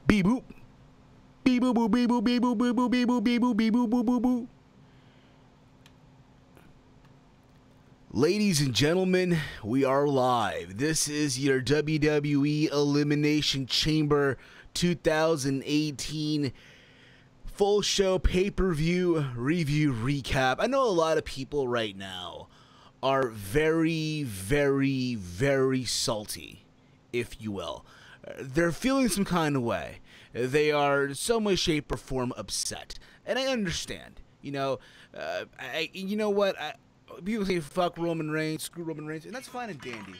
Beep boop. Beep boop boop beep boop beep boop beep boop beep boop beep boop beep boop boop boop boop. Ladies and gentlemen, we are live. This is your WWE Elimination Chamber 2018 full show pay-per-view review recap. I know a lot of people right now are very, very, very salty, if you will. They're feeling some kind of way. They are in some way, shape, or form upset, and I understand. You know, you know what? People say fuck Roman Reigns, screw Roman Reigns, and that's fine and dandy.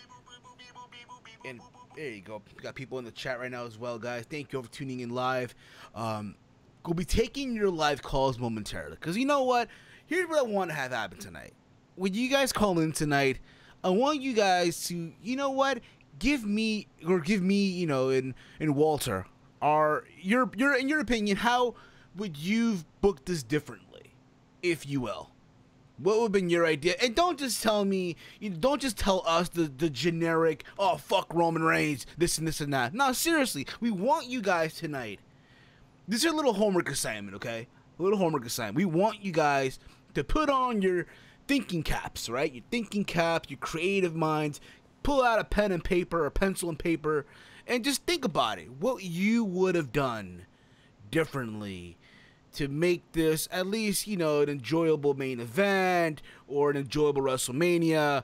And there you go. We got people in the chat right now as well, guys. Thank you for tuning in live. We'll be taking your live calls momentarily, because you know what? Here's what I want to have happen tonight. When you guys call in tonight, I want you guys to, you know what? Give me, you know, and Walter, in your opinion, how would you book this differently, if you will? What would have been your idea? And don't just tell me, don't just tell us the generic, oh, fuck Roman Reigns, this and this and that. No, seriously, we want you guys tonight. This is a little homework assignment, okay? A little homework assignment. We want you guys to put on your thinking caps, right? Your thinking caps, your creative minds. Pull out a pen and paper or pencil and paper and just think about it. What you would have done differently to make this at least, you know, an enjoyable main event or an enjoyable WrestleMania,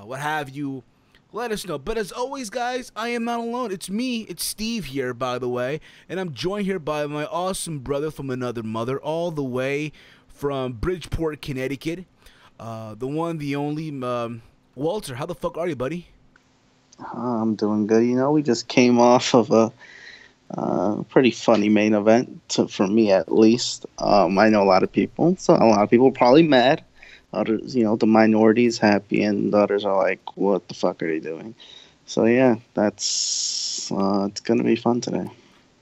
what have you. Let us know. But as always, guys, I am not alone. It's me. It's Steve here, by the way. And I'm joined here by my awesome brother from another mother, all the way from Bridgeport, Connecticut. The one, the only, Walter. How the fuck are you, buddy? I'm doing good. You know, we just came off of a pretty funny main event, for me at least. I know a lot of people, so a lot of people are probably mad. Others, you know, the minority is happy, and the others are like, what the fuck are they doing? So, yeah, it's going to be fun today.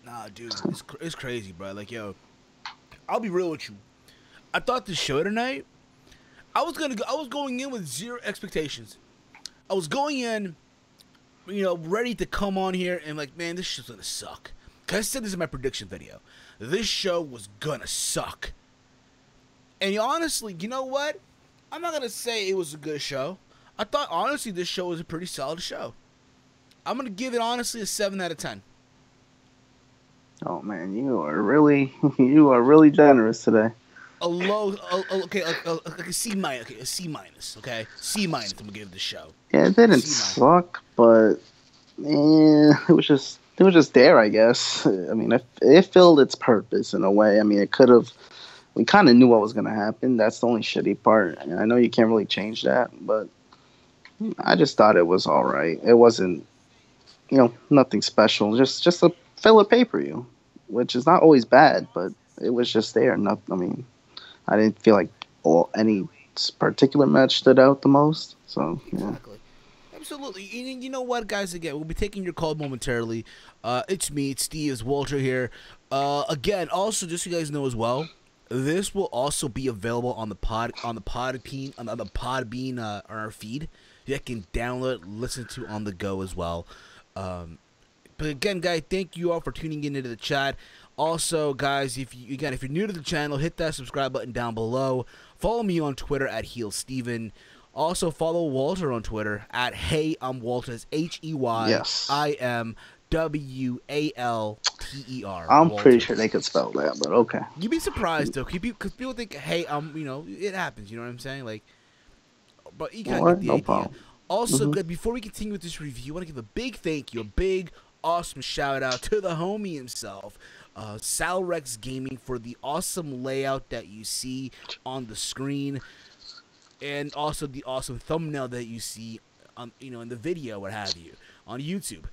Nah, dude, it's crazy, bro. Like, yo, I'll be real with you. I thought the show tonight, I was going in with zero expectations. I was going in, you know, ready to come on here and like, man, this shit's gonna suck. Cause I said this in my prediction video. This show was gonna suck. And honestly, you know what? I'm not gonna say it was a good show. I thought honestly this show was a pretty solid show. I'm gonna give it honestly a 7 out of 10. Oh man, you are really generous today. Okay, like a C minus. Okay, a C minus. Okay, C minus. I'm gonna give the show. Yeah, it didn't suck, but it was just there, I guess. I mean, it filled its purpose in a way. I mean, it could have. We kind of knew what was gonna happen. That's the only shitty part. I know you can't really change that, but I just thought it was all right. It wasn't, you know, nothing special. Just a filler pay-per-view, which is not always bad, but it was just there. I mean, I didn't feel like any particular match stood out the most. So yeah. Exactly. Absolutely. You know what, guys? Again, we'll be taking your call momentarily. It's me. It's Steve. It's Walter here. Again, also, just so you guys know as well, this will also be available on the Podbean on our feed. You can download, listen to on the go as well. But again, guys, thank you all for tuning in into the chat. Also, guys, if you're new to the channel, hit that subscribe button down below. Follow me on Twitter at HeelSteven. Also, follow Walter on Twitter at Hey I'm Walter. It's HeyImWalter. I'm pretty sure they could spell that, but okay. You'd be surprised though, because people think, hey, you know, it happens. You know what I'm saying? Like, but you gotta get the idea. Problem. Also, good. Before we continue with this review, I want to give a big thank you, a big, awesome shout out to the homie himself, Salrex Gaming, for the awesome layout that you see on the screen, and also the awesome thumbnail that you see on, you know, in the video, what have you, on YouTube.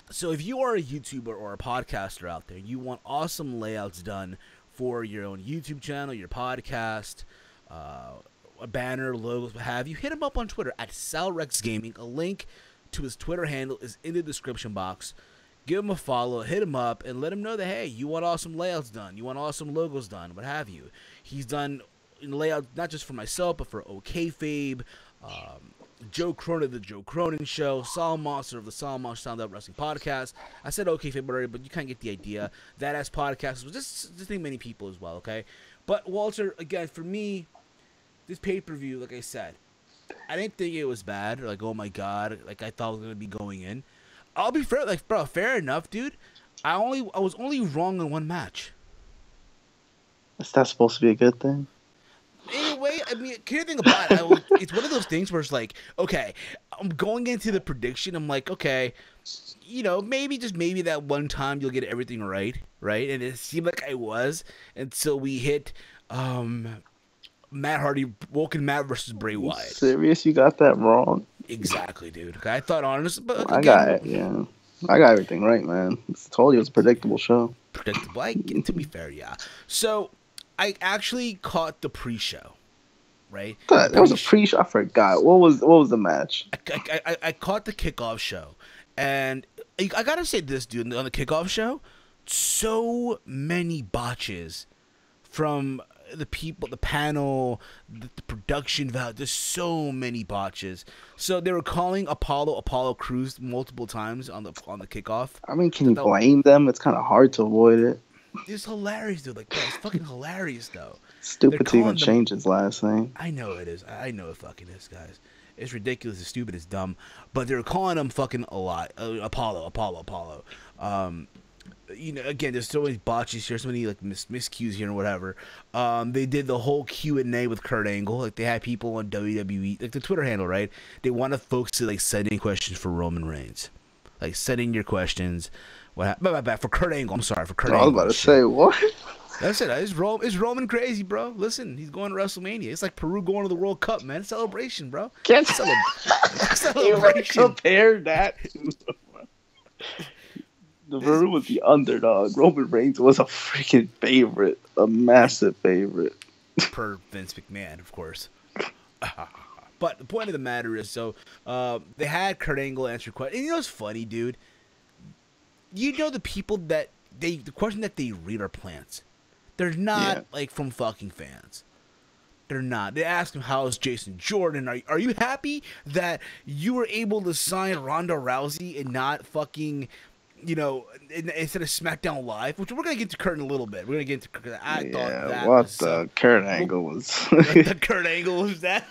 So if you are a YouTuber or a podcaster out there, you want awesome layouts done for your own YouTube channel, your podcast, a banner, logos, what have you, hit him up on Twitter at Salrex Gaming. A link to his Twitter handle is in the description box. Give him a follow, hit him up, and let him know that, hey, you want awesome layouts done, you want awesome logos done, what have you. He's done layouts not just for myself, but for OKFabe, Joe Cronin of the Joe Cronin Show, Sol Monster of the Sol Monster Sound Up Wrestling Podcast. I said okay February, but you kind of get the idea. That as podcast was just many people as well, okay? But Walter, again, for me, this pay-per-view, like I said, I didn't think it was bad. Like, oh my god, like I thought it was gonna be going in. I'll be fair, like, bro, fair enough, dude. I was only wrong in one match. Is that supposed to be a good thing? Anyway, I mean, can you think about it? It's one of those things where it's like, okay, I'm going into the prediction. I'm like, okay, you know, maybe just maybe that one time you'll get everything right? And it seemed like I was until we hit Matt Hardy, Woken Matt versus Bray Wyatt. Serious? You got that wrong? Exactly, dude. Okay, I thought honest, but again, I got it. Yeah, I got everything right, man. I told you it was a predictable show. Predictable. To be fair, yeah. So I actually caught the pre-show, right? That was a pre-show. I forgot. What was the match? I caught the kickoff show, and I gotta say this, dude. On the kickoff show, so many botches from the people, the panel, the production value. There's so many botches. So they were calling Apollo Crews multiple times on the kickoff. I mean, can you blame them? It's kind of hard to avoid it. It's hilarious, dude. Like, bro, it's fucking hilarious, though. Stupid to even change his last name. I know it is. I know it fucking is, guys. It's ridiculous. It's stupid. It's dumb. But they're calling him fucking a lot. Apollo. You know, again, there's so many botches here, so many like miscues here and whatever. They did the whole Q&A with Kurt Angle. Like, they had people on WWE, like the Twitter handle, right? They wanted folks to like send in questions for Roman Reigns, like send in your questions. What happened? For Kurt Angle. I'm sorry, for Kurt Angle. I was about to say what? That's it. It's Roman crazy, bro. Listen, he's going to WrestleMania. It's like Peru going to the World Cup, man. Celebration, bro. Celebration. Compare that. The Peru was the underdog. Roman Reigns was a freaking favorite, a massive favorite. Per Vince McMahon, of course. But the point of the matter is, so they had Kurt Angle answer questions. And you know what's funny, dude? You know the people that the question that they read are plants. They're not like from fucking fans. They're not. They ask him, how's Jason Jordan? Are you happy that you were able to sign Ronda Rousey and not fucking, you know, instead of SmackDown Live? Which we're going to get to Kurt in a little bit. We're going to get to Kurt. I thought that was Kurt Angle was. The Kurt Angle was that?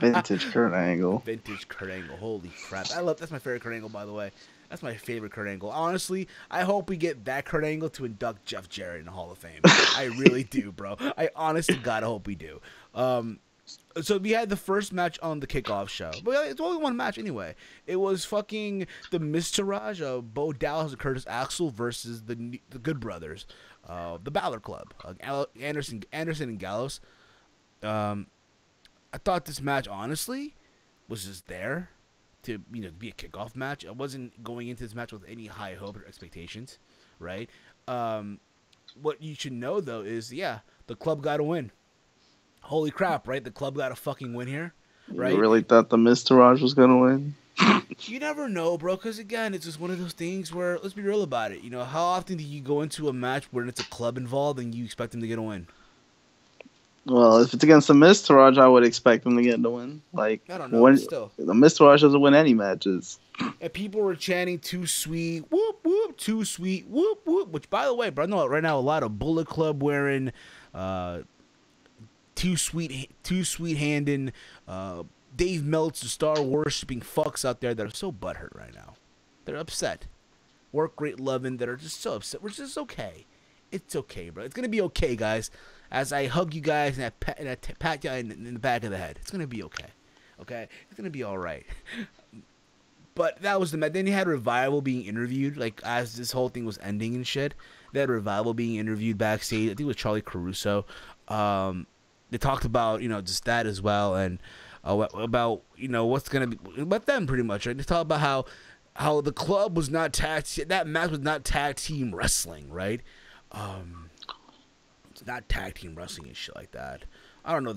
Vintage Kurt Angle. Vintage Kurt Angle. Holy crap. That's my favorite Kurt Angle, by the way. That's my favorite Kurt Angle. Honestly, I hope we get that Kurt Angle to induct Jeff Jarrett in the Hall of Fame. I really do, bro. I honestly God hope we do. So we had the first match on the kickoff show. But it's only one match anyway. It was fucking the Miztourage of Bo Dallas and Curtis Axel versus the Good Brothers, the Balor Club, Anderson and Gallows. I thought this match honestly was just there to, you know, be a kickoff match. I wasn't going into this match with any high hope or expectations, right? What you should know though is, the club got a win. Holy crap, right? The club got a fucking win here, right? You really thought the Miztourage was gonna win? You never know, bro, because again, it's just one of those things where, let's be real about it. You know, how often do you go into a match where it's a club involved and you expect them to get a win? Well, if it's against the Miztourage, I would expect them to get the win. Like, I don't know, still. The Miztourage doesn't win any matches. And people were chanting, too sweet, whoop, whoop, too sweet, whoop, whoop. Which, by the way, bro, I know right now a lot of Bullet Club wearing, too sweet handing, Dave Meltzer, Star worshipping fucks out there that are so butthurt right now. They're upset. Work rate loving that are just so upset. Which is okay. It's okay, bro. It's gonna be okay, guys. As I hug you guys and I pat you in the back of the head, it's gonna be okay. Okay, it's gonna be all right. But that was the match. Then you had Revival being interviewed, like as this whole thing was ending and shit. They had Revival being interviewed backstage. I think it was Charlie Caruso. They talked about, you know, just that as well, and about, you know, what's gonna be about them pretty much. Right? They talked about how the club was not that match was not tag team wrestling, right? It's not tag team wrestling and shit like that. I don't know if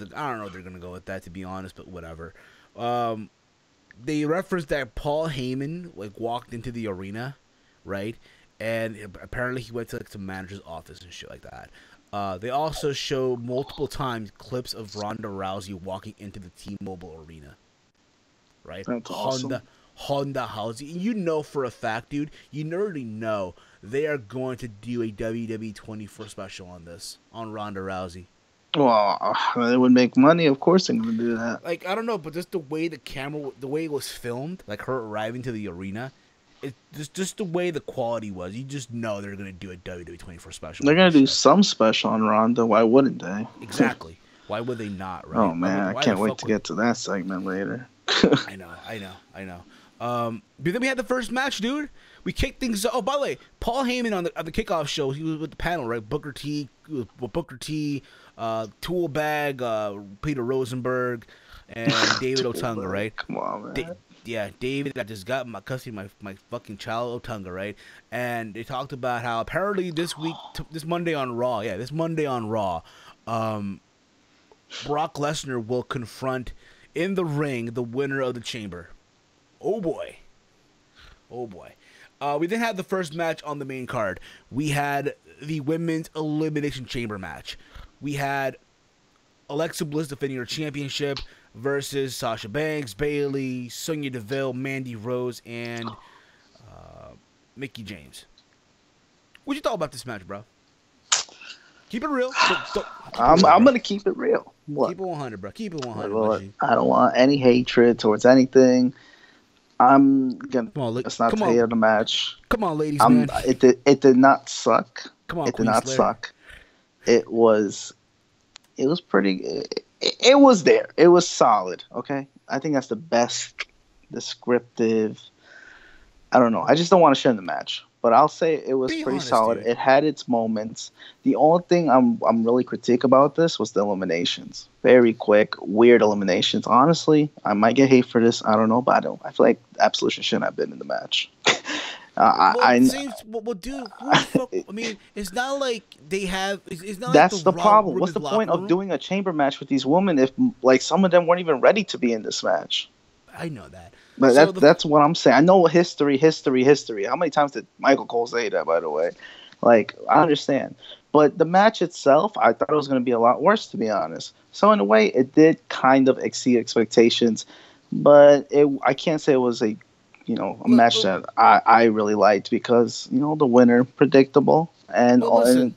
they're gonna go with that, to be honest, but whatever. They referenced that Paul Heyman like walked into the arena, right? And apparently he went to like some manager's office and shit like that. They also show multiple times clips of Ronda Rousey walking into the T-Mobile Arena. right? That's awesome. Honda Housing. You know for a fact, dude, you already know they are going to do a WWE 24 special on this, on Ronda Rousey. Well, it would make money. Of course they're going to do that. Like, I don't know, but just the way the way it was filmed, like her arriving to the arena, it just the way the quality was, you just know they're going to do a WWE 24 special. They're going to do some special on Ronda. Why wouldn't they? Exactly. Why would they not, right? Oh, man, I can't wait to get to that segment later. I know. But then we had the first match, dude. We kicked things. Oh, by the way, Paul Heyman on the kickoff show, he was with the panel, right? Booker T, Toolbag, Peter Rosenberg, and David Otunga, right? Come on, man. David. I just got my custody, my fucking child Otunga, right? And they talked about how apparently this Monday on Raw, Brock Lesnar will confront in the ring the winner of the Chamber. Oh boy. We then had the first match on the main card. We had the Women's Elimination Chamber match. We had Alexa Bliss defending her championship versus Sasha Banks, Bayley, Sonya Deville, Mandy Rose, and Mickie James. What you thought about this match, bro? Keep it real. I'm going to keep it real. What? Keep it 100, bro. Keep it 100. Well, I don't want any hatred towards anything. I'm gonna. Let's not tell you the match. Come on, ladies, man. It did not suck. Come on, it did not suck. It was pretty. It was there. It was solid. Okay, I think that's the best descriptive. I don't know. I just don't want to share the match, but I'll say it was pretty solid. Dude. It had its moments. The only thing I'm really critique about this was the eliminations. Very quick, weird eliminations. Honestly, I might get hate for this. I don't know, but I feel like Absolution shouldn't have been in the match. Dude, I mean, it's not like they have. It's not. That's like the problem. What's the point of doing a chamber match with these women if, like, some of them weren't even ready to be in this match? I know that. But that's what I'm saying. I know history. How many times did Michael Cole say that, by the way? Like, I understand. But the match itself, I thought it was going to be a lot worse, to be honest. So, in a way, it did kind of exceed expectations. But I can't say it was a match that I really liked because, the winner, predictable. And then,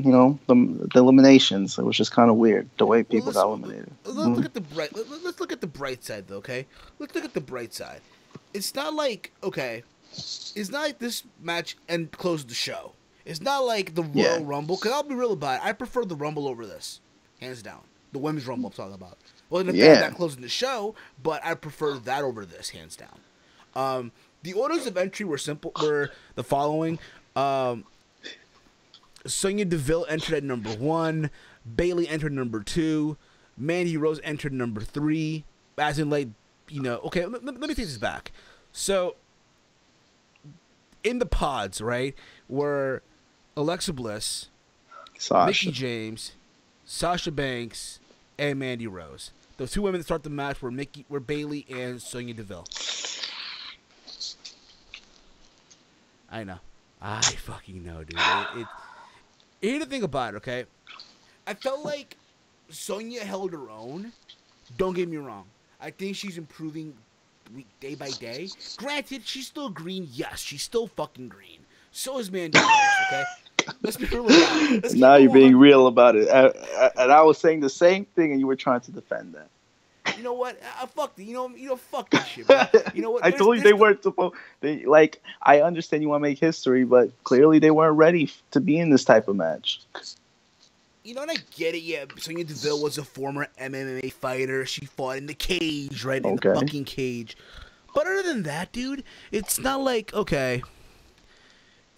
the eliminations. It was just kind of weird, the way people got eliminated. Let's look at the bright. Let's look at the bright side, though. Okay, let's look at the bright side. It's not like this match closed the show. It's not like the Royal Rumble. Because I'll be real about it. I prefer the Rumble over this, hands down. The Women's Rumble I'm talking about. Well, not closing the show, but I prefer that over this, hands down. The orders of entry were the following. Sonya Deville entered at number 1. Bayley entered number 2. Mandy Rose entered number 3. As in, like, okay, let me take this back. So, in the pods, right, were Alexa Bliss, Mickie James, Sasha Banks, and Mandy Rose. The two women that start the match were Bayley and Sonya Deville. I know. I fucking know, dude. Here's the thing about it, okay? I felt like Sonya held her own. Don't get me wrong. I think she's improving day by day. Granted, she's still green. Yes, she's still fucking green. So is Mandy Rose, okay? Let's be real about it. Now you're being real about it. And I was saying the same thing, and you were trying to defend that. You know what? Fuck it. Fuck that shit, bro. You know what? I told you they weren't supposed. I understand you want to make history, but clearly they weren't ready to be in this type of match. And I get it. Yeah, Sonya Deville was a former MMA fighter. She fought in the cage, right? In the fucking cage. But other than that, dude, it's not like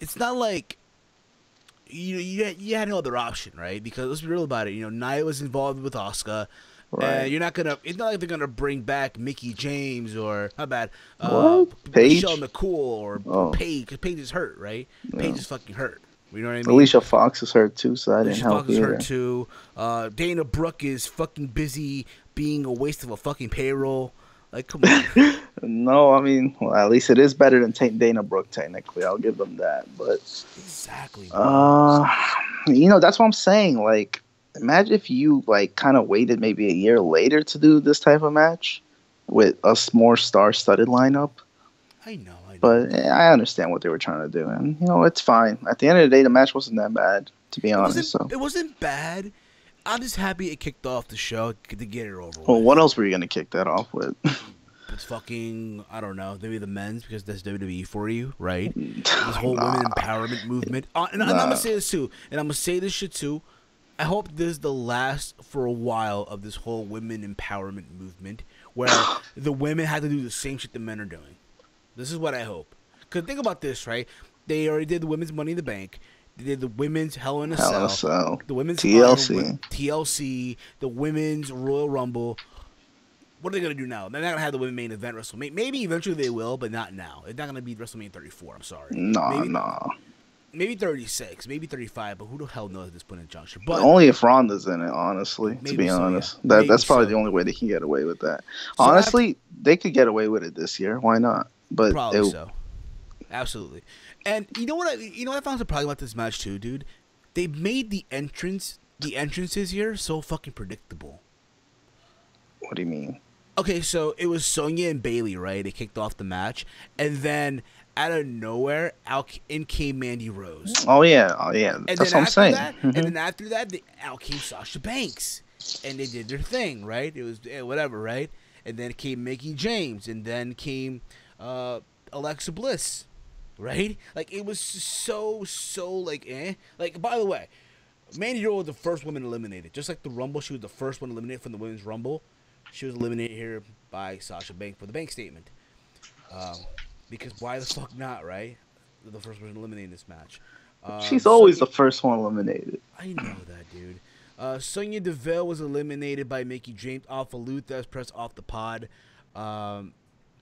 It's not like you had no other option, right? Because let's be real about it. Nia was involved with Asuka. Right. It's not like they're gonna bring back Mickie James or Michelle McCool or Paige, because Paige is hurt, right? Yeah. Paige is fucking hurt. You know what I mean? Alicia Fox is hurt too, so I didn't help either. Alicia Fox is hurt too. Dana Brooke is fucking busy being a waste of a fucking payroll. Like, come on. No, I mean, well, at least it is better than Dana Brooke, technically. I'll give them that. But exactly. That's what I'm saying. Like, imagine if you kind of waited maybe a year later to do this type of match. with a more star-studded lineup. I know. But I understand what they were trying to do, and it's fine. At the end of the day, the match wasn't that bad, to be honest. It wasn't bad. I'm just happy it kicked off the show to get it over with. Well, what else were you gonna kick that off with? It's fucking, I don't know, maybe the men's, because that's WWE for you, right? This whole women empowerment movement. And I'm gonna say this too, and I'm gonna say this shit too. I hope this is the last for a while of this whole women empowerment movement, where the women have to do the same shit the men are doing. This is what I hope. Because think about this, right? They already did the women's Money in the Bank. They did the women's Hell in a Cell. The women's TLC. The women's Royal Rumble. What are they going to do now? They're not going to have the women main event WrestleMania. Maybe eventually they will, but not now. It's not going to be WrestleMania 34. I'm sorry. No. Maybe 36. Maybe 35. But who the hell knows at this point in juncture? But only if Ronda's in it, honestly, to be honest. Yeah. That's probably the only way they can get away with that. So honestly, they could get away with it this year. Why not? But probably so. Absolutely. And you know what I found surprising about this match too, dude? They made the entrances here so fucking predictable. What do you mean? Okay, so it was Sonya and Bayley, right? They kicked off the match, and then out of nowhere, in came Mandy Rose. Oh yeah. That's what I'm saying. And then after that, out came Sasha Banks, and they did their thing, right? It was whatever, right? And then came Mickie James, and then came Alexa Bliss, right? Like, it was so like, eh. Like, by the way, Mandy Rose was the first woman eliminated. Just like the Rumble, she was the first one eliminated from the Women's Rumble. She was eliminated here by Sasha Banks for the bank statement. Because why the fuck not, right? The first person eliminated in this match. She's always the first one eliminated. I know that, dude. Sonya Deville was eliminated by Mickie James off of Luther, pressed off the pod.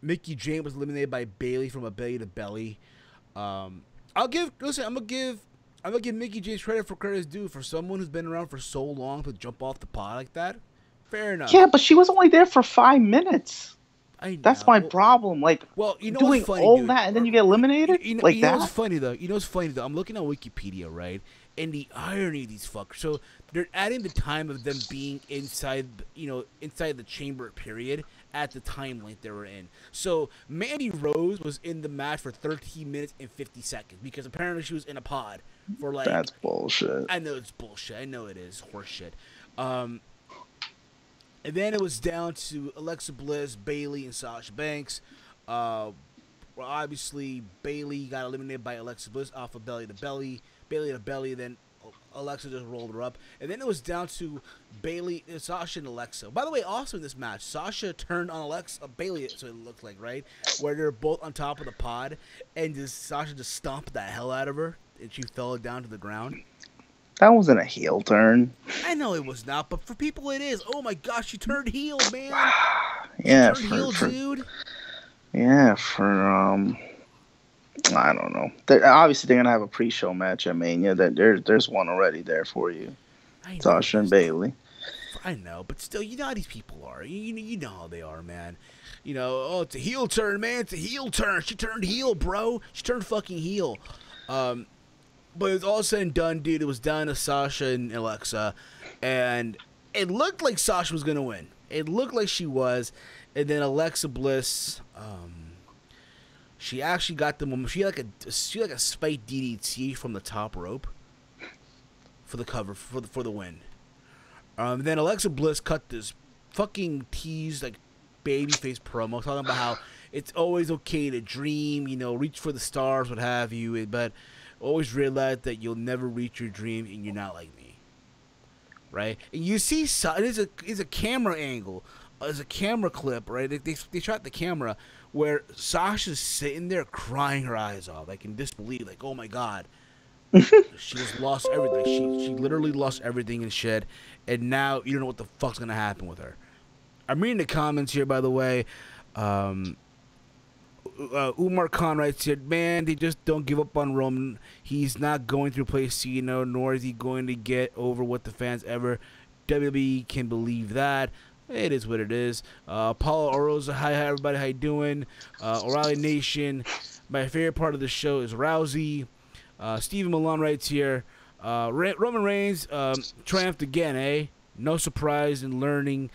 Mickie James was eliminated by Bayley from a belly to belly. I'm gonna give Mickie James credit for credit's due. For someone who's been around for so long to jump off the pod like that, fair enough. Yeah, but she was only there for 5 minutes. I know. That's my problem. Like, you know doing what's funny, all dude? that and then you get eliminated? You know what's funny though? I'm looking at Wikipedia, right? And the irony of these fuckers. So they're adding the time of them being inside the chamber period at the time length they were in. So Mandy Rose was in the match for 13 minutes and 50 seconds because apparently she was in a pod for like. That's bullshit. I know it's bullshit. I know it is horseshit. And then it was down to Alexa Bliss, Bayley, and Sasha Banks. Well, obviously, Bayley got eliminated by Alexa Bliss off of belly to belly. Bayley to belly, then Alexa just rolled her up. And then it was down to Bayley, Sasha, and Alexa. By the way, also in this match, Sasha turned on Bayley, so it looked like, right? Where they're both on top of the pod, and Sasha just stomped the hell out of her, and she fell down to the ground. That wasn't a heel turn. I know it was not, but for people it is. Oh my gosh, she turned heel, man. Yeah, she turned heel, dude. Yeah, I don't know. Obviously, they're gonna have a pre-show match at Mania. There's one already there for you. Sasha and Bayley. I know, but still, you know how these people are. You know how they are, man. It's a heel turn, man. It's a heel turn. She turned heel, bro. She turned fucking heel. But it was all said and done, dude. It was down to Sasha and Alexa, and it looked like Sasha was gonna win. It looked like she was, and then Alexa Bliss, she actually got the moment. She had like a spike DDT from the top rope for the cover for the win. Then Alexa Bliss cut this fucking tease like babyface promo talking about how it's always okay to dream, reach for the stars, what have you, but always realize that you'll never reach your dream and you're not like me, right? And you see, it's a camera angle, it's a camera clip, right? They shot the camera where Sasha's sitting there crying her eyes off, like in disbelief, like, oh my god, she just lost everything. She literally lost everything and shit, and now you don't know what the fuck's gonna happen with her. I'm reading the comments here, by the way. Umar Khan writes here, man, they just don't give up on Roman. He's not going to replace Cena, nor is he going to get over with the fans ever. WWE can believe that. It is what it is. Paulo Oroza, hi everybody, how you doing? O'Reilly Nation, my favorite part of the show is Rousey. Stephen Milan writes here, Roman Reigns triumphed again, eh? No surprise in learning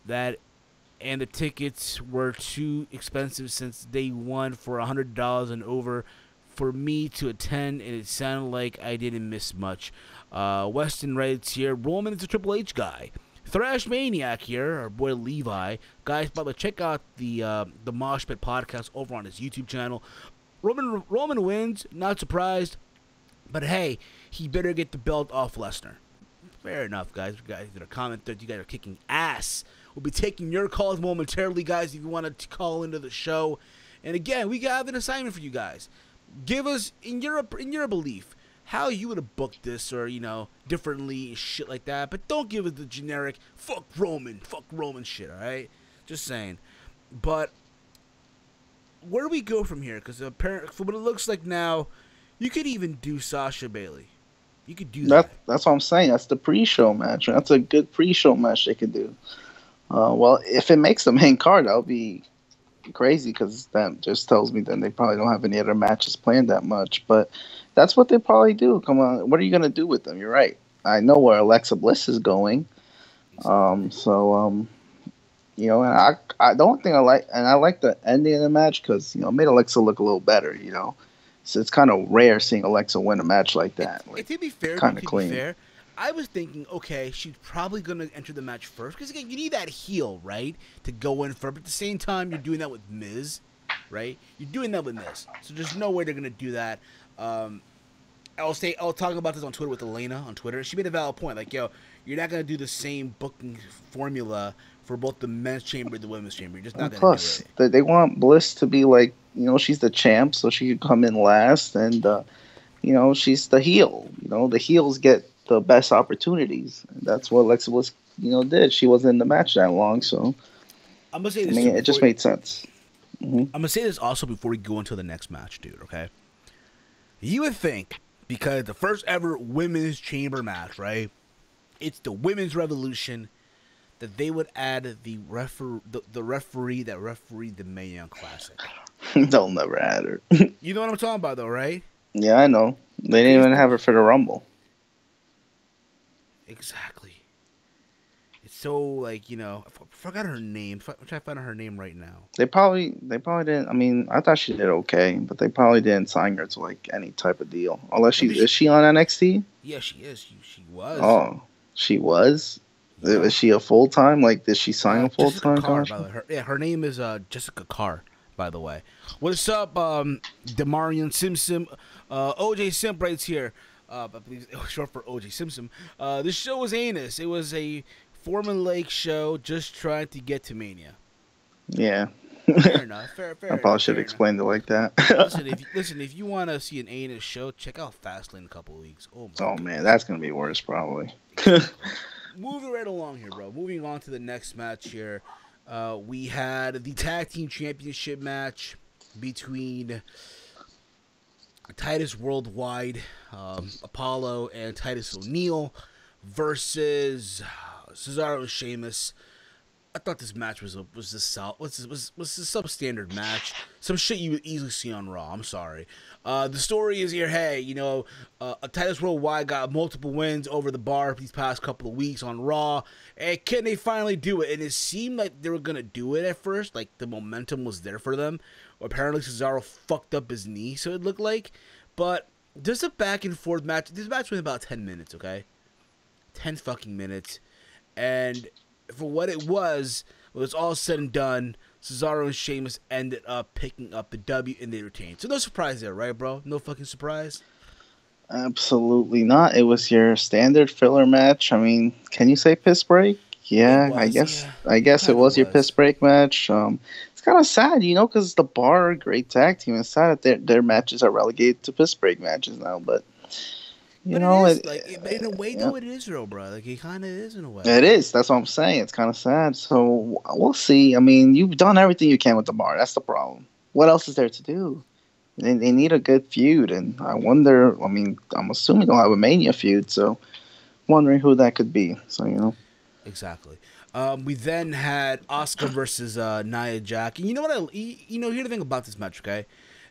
that and the tickets were too expensive since day one for $100 and over for me to attend, and it sounded like I didn't miss much. Weston writes here, Roman is a Triple H guy. Thrash Maniac here, our boy Levi. Guys, by the way, check out the Mosh Pit podcast over on his YouTube channel. Roman wins, not surprised, but hey, he better get the belt off Lesnar. Fair enough, guys. You guys that are commenting, you guys are kicking ass. We'll be taking your calls momentarily, guys, if you want to call into the show. And again, we have an assignment for you guys. Give us, in your belief, how you would have booked this, or, you know, differently, shit like that. But don't give us the generic, fuck Roman shit, alright? Just saying. But where do we go from here? Because apparently, for what it looks like now, you could even do Sasha Bailey. You could do that. That's what I'm saying. That's the pre-show match. That's a good pre-show match they could do. Well, if it makes the main card, that would be crazy, because that just tells me that they probably don't have any other matches planned that much. But that's what they probably do. Come on, what are you gonna do with them? You're right. I know where Alexa Bliss is going. You know, and the only thing I like the ending of the match, because, you know, it made Alexa look a little better. You know, so it's kind of rare seeing Alexa win a match like that. Like, to be fair, kind of clean. I was thinking, okay, she's probably going to enter the match first. Because, again, you need that heel, right, to go in first. But at the same time, you're doing that with Miz, right? You're doing that with Miz. So there's no way they're going to do that. I was talking about this on Twitter with Elena on Twitter. She made a valid point. Like, yo, you're not going to do the same booking formula for both the men's chamber and the women's chamber. You're just not going to do it. Plus, they want Bliss to be like, you know, she's the champ, so she could come in last. And, you know, she's the heel. You know, the heels get the best opportunities. And that's what Alexa Bliss, you know, did. She wasn't in the match that long, so I'm gonna say this. It just made sense. Mm-hmm. I'm gonna say this also before we go into the next match, dude. Okay, you would think, because the first ever women's chamber match, right? It's the Women's Revolution, that they would add the referee that refereed the Mae Young Classic. They'll never add her. You know what I'm talking about, though, right? Yeah, I know. They didn't even have her for the Rumble. Exactly. It's so, like, you know, I forgot her name. I'm trying to find her name right now. They probably didn't. I mean, I thought she did okay, but they probably didn't sign her to, like, any type of deal. Unless is she on NXT? Yeah, she is. She was. Oh, she was? Yeah. Is she a full-time? Like, did she sign a full-time contract? Her name is Jessica Carr, by the way. What's up, Demarion Simpson? OJ Simp writes here. I believe it was short for OJ Simpson. This show was anus. It was a Foreman Lake show just trying to get to Mania. Yeah. Fair enough. Fair I probably should have explained it like that. listen, if you want to see an anus show, check out Fastlane in a couple of weeks. Oh man, that's going to be worse probably. Moving right along here, bro. Moving on to the next match here. We had the Tag Team Championship match between Titus Worldwide, Apollo, and Titus O'Neil versus Cesaro and Sheamus. I thought this match was a substandard match. Some shit you would easily see on Raw. I'm sorry. The story is here. Hey, you know, Titus Worldwide got multiple wins over the bar these past couple of weeks on Raw. And can they finally do it? And it seemed like they were gonna do it at first. Like the momentum was there for them. Apparently Cesaro fucked up his knee, so it looked like. But there's a back and forth match. This match went about 10 minutes. Okay, 10 fucking minutes, and for what it was, when it was all said and done, Cesaro and Sheamus ended up picking up the W, and they retained. So no surprise there, right, bro? No fucking surprise? Absolutely not. It was your standard filler match. I mean, can you say piss break? Yeah, I guess it was your piss break match. It's kind of sad, you know, because the Bar are a great tag team. It's sad that their matches are relegated to piss break matches now, but... You know, in a way, though, it is real, bro. Like, it kind of is in a way. It is. That's what I'm saying. It's kind of sad. So, we'll see. I mean, you've done everything you can with the Bar. That's the problem. What else is there to do? They need a good feud, and I wonder, I mean, I'm assuming they'll have a Mania feud, so wondering who that could be. So, you know. Exactly. We then had Asuka versus Nia Jax. And you know what? Here's the thing about this match, okay?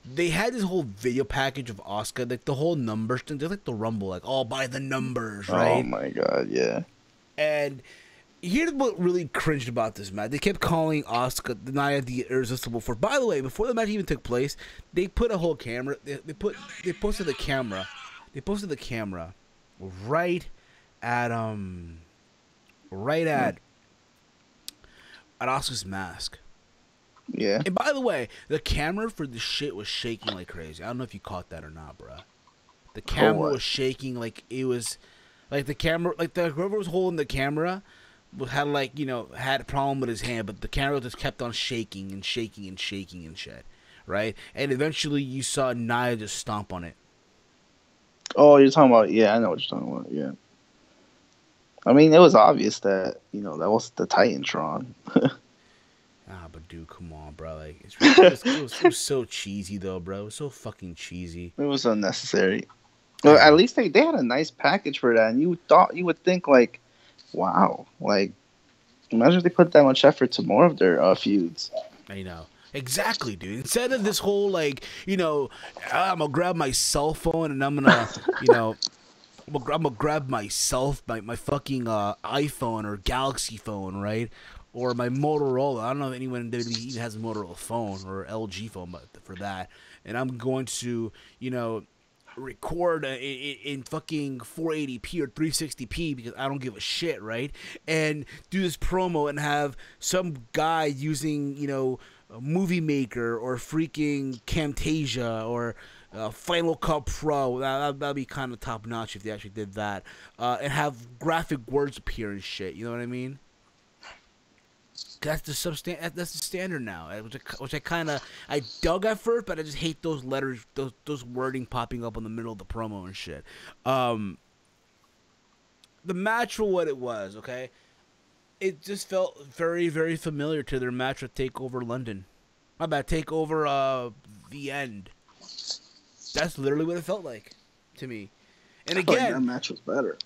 They had this whole video package of Asuka, like the whole numbers thing, just like the Rumble, like all by the numbers, right? Oh my god, yeah. And Here's what really cringed about this match. They kept calling Asuka Nia the irresistible force. By the way, before the match even took place, they put a whole camera. They posted the camera. They posted the camera right at Asuka's mask. Yeah. And by the way, the camera for the shit was shaking like crazy. I don't know if you caught that or not, bro. The camera was shaking like it was, like the camera, like the whoever was holding the camera had like, you know, had a problem with his hand, but the camera just kept on shaking and shaking and shaking and shit, right? And eventually you saw Nia just stomp on it. Oh, you're talking about, yeah, I know what you're talking about, yeah. I mean, it was obvious that, you know, that was the Titantron. But dude, come on, bro. Like, it was so cheesy, though, bro. It was so fucking cheesy. It was unnecessary. Well, at least they had a nice package for that, and you would think, like, wow, like, imagine if they put that much effort to more of their feuds. I know. Exactly, dude. Instead of this whole, like, you know, I'm going to grab my cell phone and I'm going to, you know, I'm gonna grab my fucking iPhone or Galaxy phone, right? Or my Motorola. I don't know if anyone in WWE even has a Motorola phone or LG phone, but for that. And I'm going to, you know, record in fucking 480p or 360p because I don't give a shit, right? And do this promo and have some guy using, you know, a Movie Maker or freaking Camtasia or Final Cut Pro. That'd be kind of top notch if they actually did that. And have graphic words appear and shit. You know what I mean? That's the that's the standard now, which I dug at first, but I just hate those letters, those wording popping up in the middle of the promo and shit. The match for what it was, okay, it just felt very, very familiar to their match with Takeover London. My bad, Takeover The End. That's literally what it felt like to me. And again, that match was better.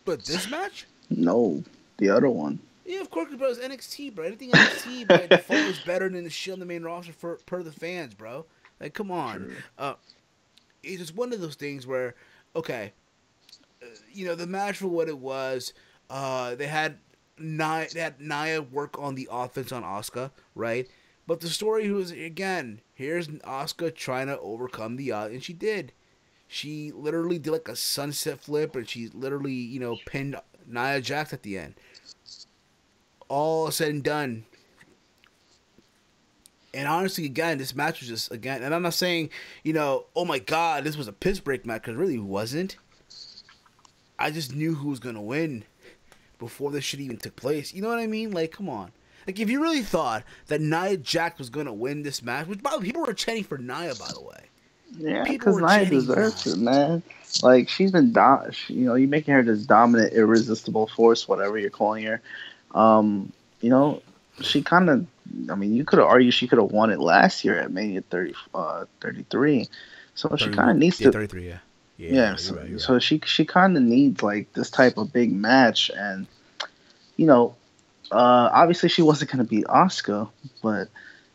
But this match? No, the other one. Yeah, of course, bro. It's NXT, bro. Anything NXT by default is better than the shit on the main roster per the fans, bro. Like, come on. It's just one of those things where, okay, you know, the match for what it was, they had Nia work on the offense on Asuka, right? But the story was, again, here's Asuka trying to overcome the odds, and she did. She literally did like a sunset flip, and she literally, you know, pinned Nia Jax at the end. All said and done. And honestly, again, this match was just, again, and I'm not saying, you know, oh my God, this was a piss break match, because it really wasn't. I just knew who was going to win before this shit even took place. You know what I mean? Like, come on. Like, if you really thought that Nia Jax was going to win this match, which, by the way, people were chanting for Nia, by the way. Yeah, because Nia deserves it, man. Like, she's been, you know, you're making her this dominant, irresistible force, whatever you're calling her. You know, she kind of, I mean, you could have argued she could have won it last year at Mania 33. So she kind of needs to. 33, yeah. Yeah, so, right, so she kind of needs, like, this type of big match. And, you know, obviously she wasn't going to beat Asuka, but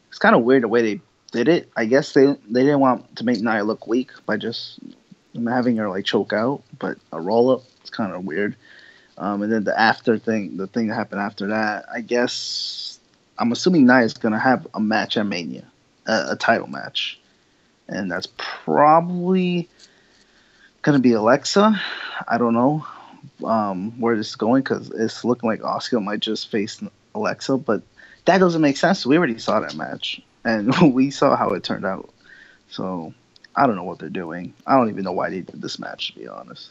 it's kind of weird the way they did it. I guess they didn't want to make Nia look weak by just having her, like, choke out, but a roll-up, it's kind of weird. And then the thing that happened after that, I guess, I'm assuming Nia is going to have a match at Mania, a title match. And that's probably going to be Alexa. I don't know where this is going, because it's looking like Asuka might just face Alexa, but that doesn't make sense. We already saw that match, and we saw how it turned out. So I don't know what they're doing. I don't even know why they did this match, to be honest.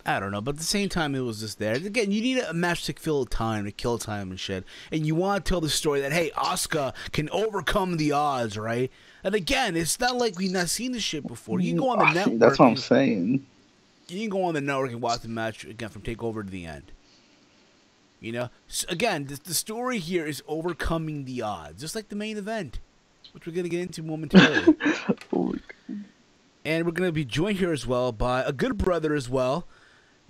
I don't know, but at the same time, it was just there. Again, you need a match to kill time and shit. And you want to tell the story that, hey, Asuka can overcome the odds, right? And again, it's not like we've not seen this shit before. You can go on the network. That's what I'm saying. You can go on the network and watch the match, again, from Takeover to the end. You know? So again, the story here is overcoming the odds, just like the main event, which we're going to get into momentarily. And we're going to be joined here as well by a good brother as well.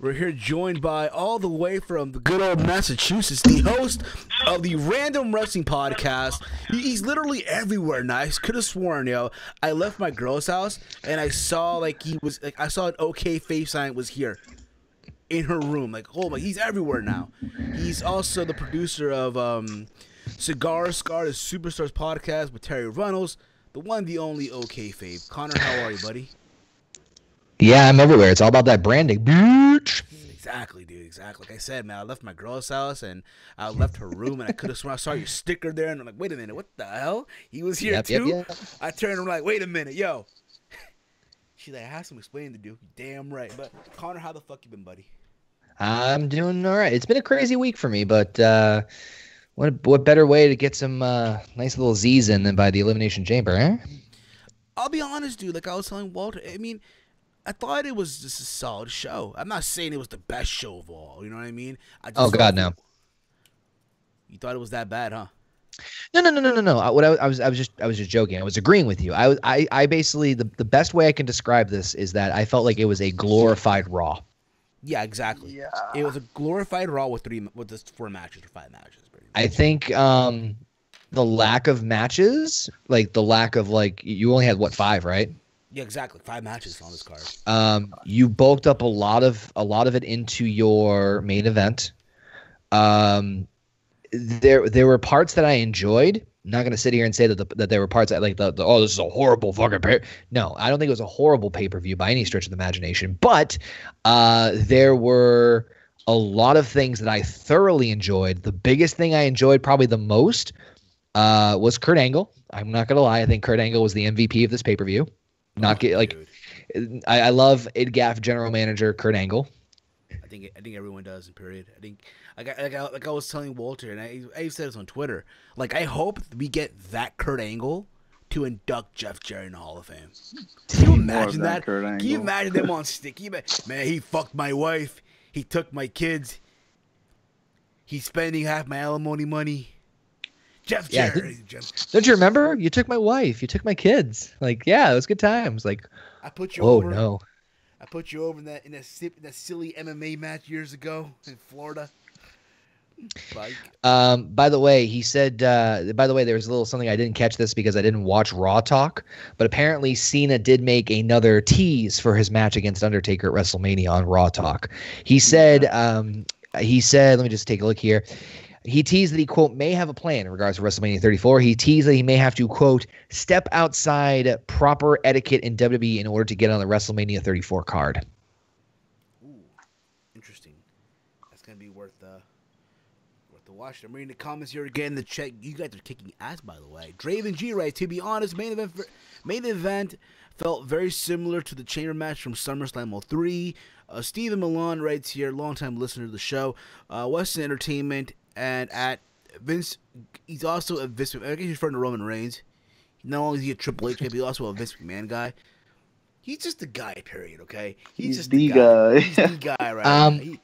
We're here joined by, all the way from the good old Massachusetts, the host of the Random Wrestling Podcast. He's literally everywhere now. I could have sworn, yo, I left my girl's house and I saw, like, I saw an OK face sign was here. in her room. Like, oh my, he's everywhere now. He's also the producer of Cigar Scar, the Superstars podcast with Terry Reynolds, the one, the only OK Fave. Connor, how are you, buddy? Yeah, I'm everywhere. It's all about that branding, bitch. Exactly, dude. Exactly. Like I said, man, I left my girl's house and I left her room, and I could have sworn I saw your sticker there, and I'm like, wait a minute, what the hell? He was here too. Yep. I turned and I'm like, wait a minute, yo. She's like, I have some explaining to do. Damn right. But Connor, how the fuck you been, buddy? I'm doing all right. It's been a crazy week for me, but what better way to get some nice little Z's in than by the Elimination Chamber, eh? I'll be honest, dude. Like I was telling Walter, I mean, I thought it was just a solid show. I'm not saying it was the best show of all. You know what I mean? Oh God, no. You thought it was that bad, huh? No. I was just joking. I was agreeing with you. I basically the best way I can describe this is that I felt like it was a glorified Raw. Yeah, exactly. Yeah. It was a glorified Raw with 4 matches or 5 matches. I think the lack of matches, like the lack of you only had 5, right? Yeah, exactly. 5 matches on this card. You bulked up a lot of it into your main event. There were parts that I enjoyed. I'm not gonna sit here and say that there were parts that this is a horrible fucking No, I don't think it was a horrible pay-per-view by any stretch of the imagination. But there were a lot of things that I thoroughly enjoyed. The biggest thing I enjoyed probably the most was Kurt Angle. I'm not gonna lie. I think Kurt Angle was the MVP of this pay-per-view. I love IDGAF general manager Kurt Angle. I think everyone does. Period. I think like I was telling Walter, and I said this on Twitter. Like I hope we get that Kurt Angle to induct Jeff Jarrett in the Hall of Fame. Can you imagine that? Can you imagine them on stick? Man, he fucked my wife. He took my kids. He's spending half my alimony money. Jeff Jarrett. Don't you remember? You took my wife. You took my kids. Like, yeah, it was good times. Like, I put you over. Oh no. I put you over in that silly MMA match years ago in Florida. By the way, he said. By the way, there was a little something I didn't catch this because I didn't watch Raw Talk, but apparently Cena did make another tease for his match against Undertaker at WrestleMania on Raw Talk. He said. He said. Let me just take a look here. He teased that he, quote, may have a plan in regards to WrestleMania 34. He teased that he may have to, quote, step outside proper etiquette in WWE in order to get on the WrestleMania 34 card. Ooh, interesting. That's going to be worth the watch. I'm reading the comments here again. The chat, you guys are kicking ass, by the way. Draven G writes, to be honest, main event felt very similar to the chamber match from SummerSlam 03. Stephen Milan writes here, longtime listener to the show. Western Entertainment. And at Vince, he's also a Vince. I guess he's referring to Roman Reigns. Not only is he a Triple H guy, but he's also a Vince McMahon guy. He's just the guy. Period. Okay. He's just the guy. He's the guy, right?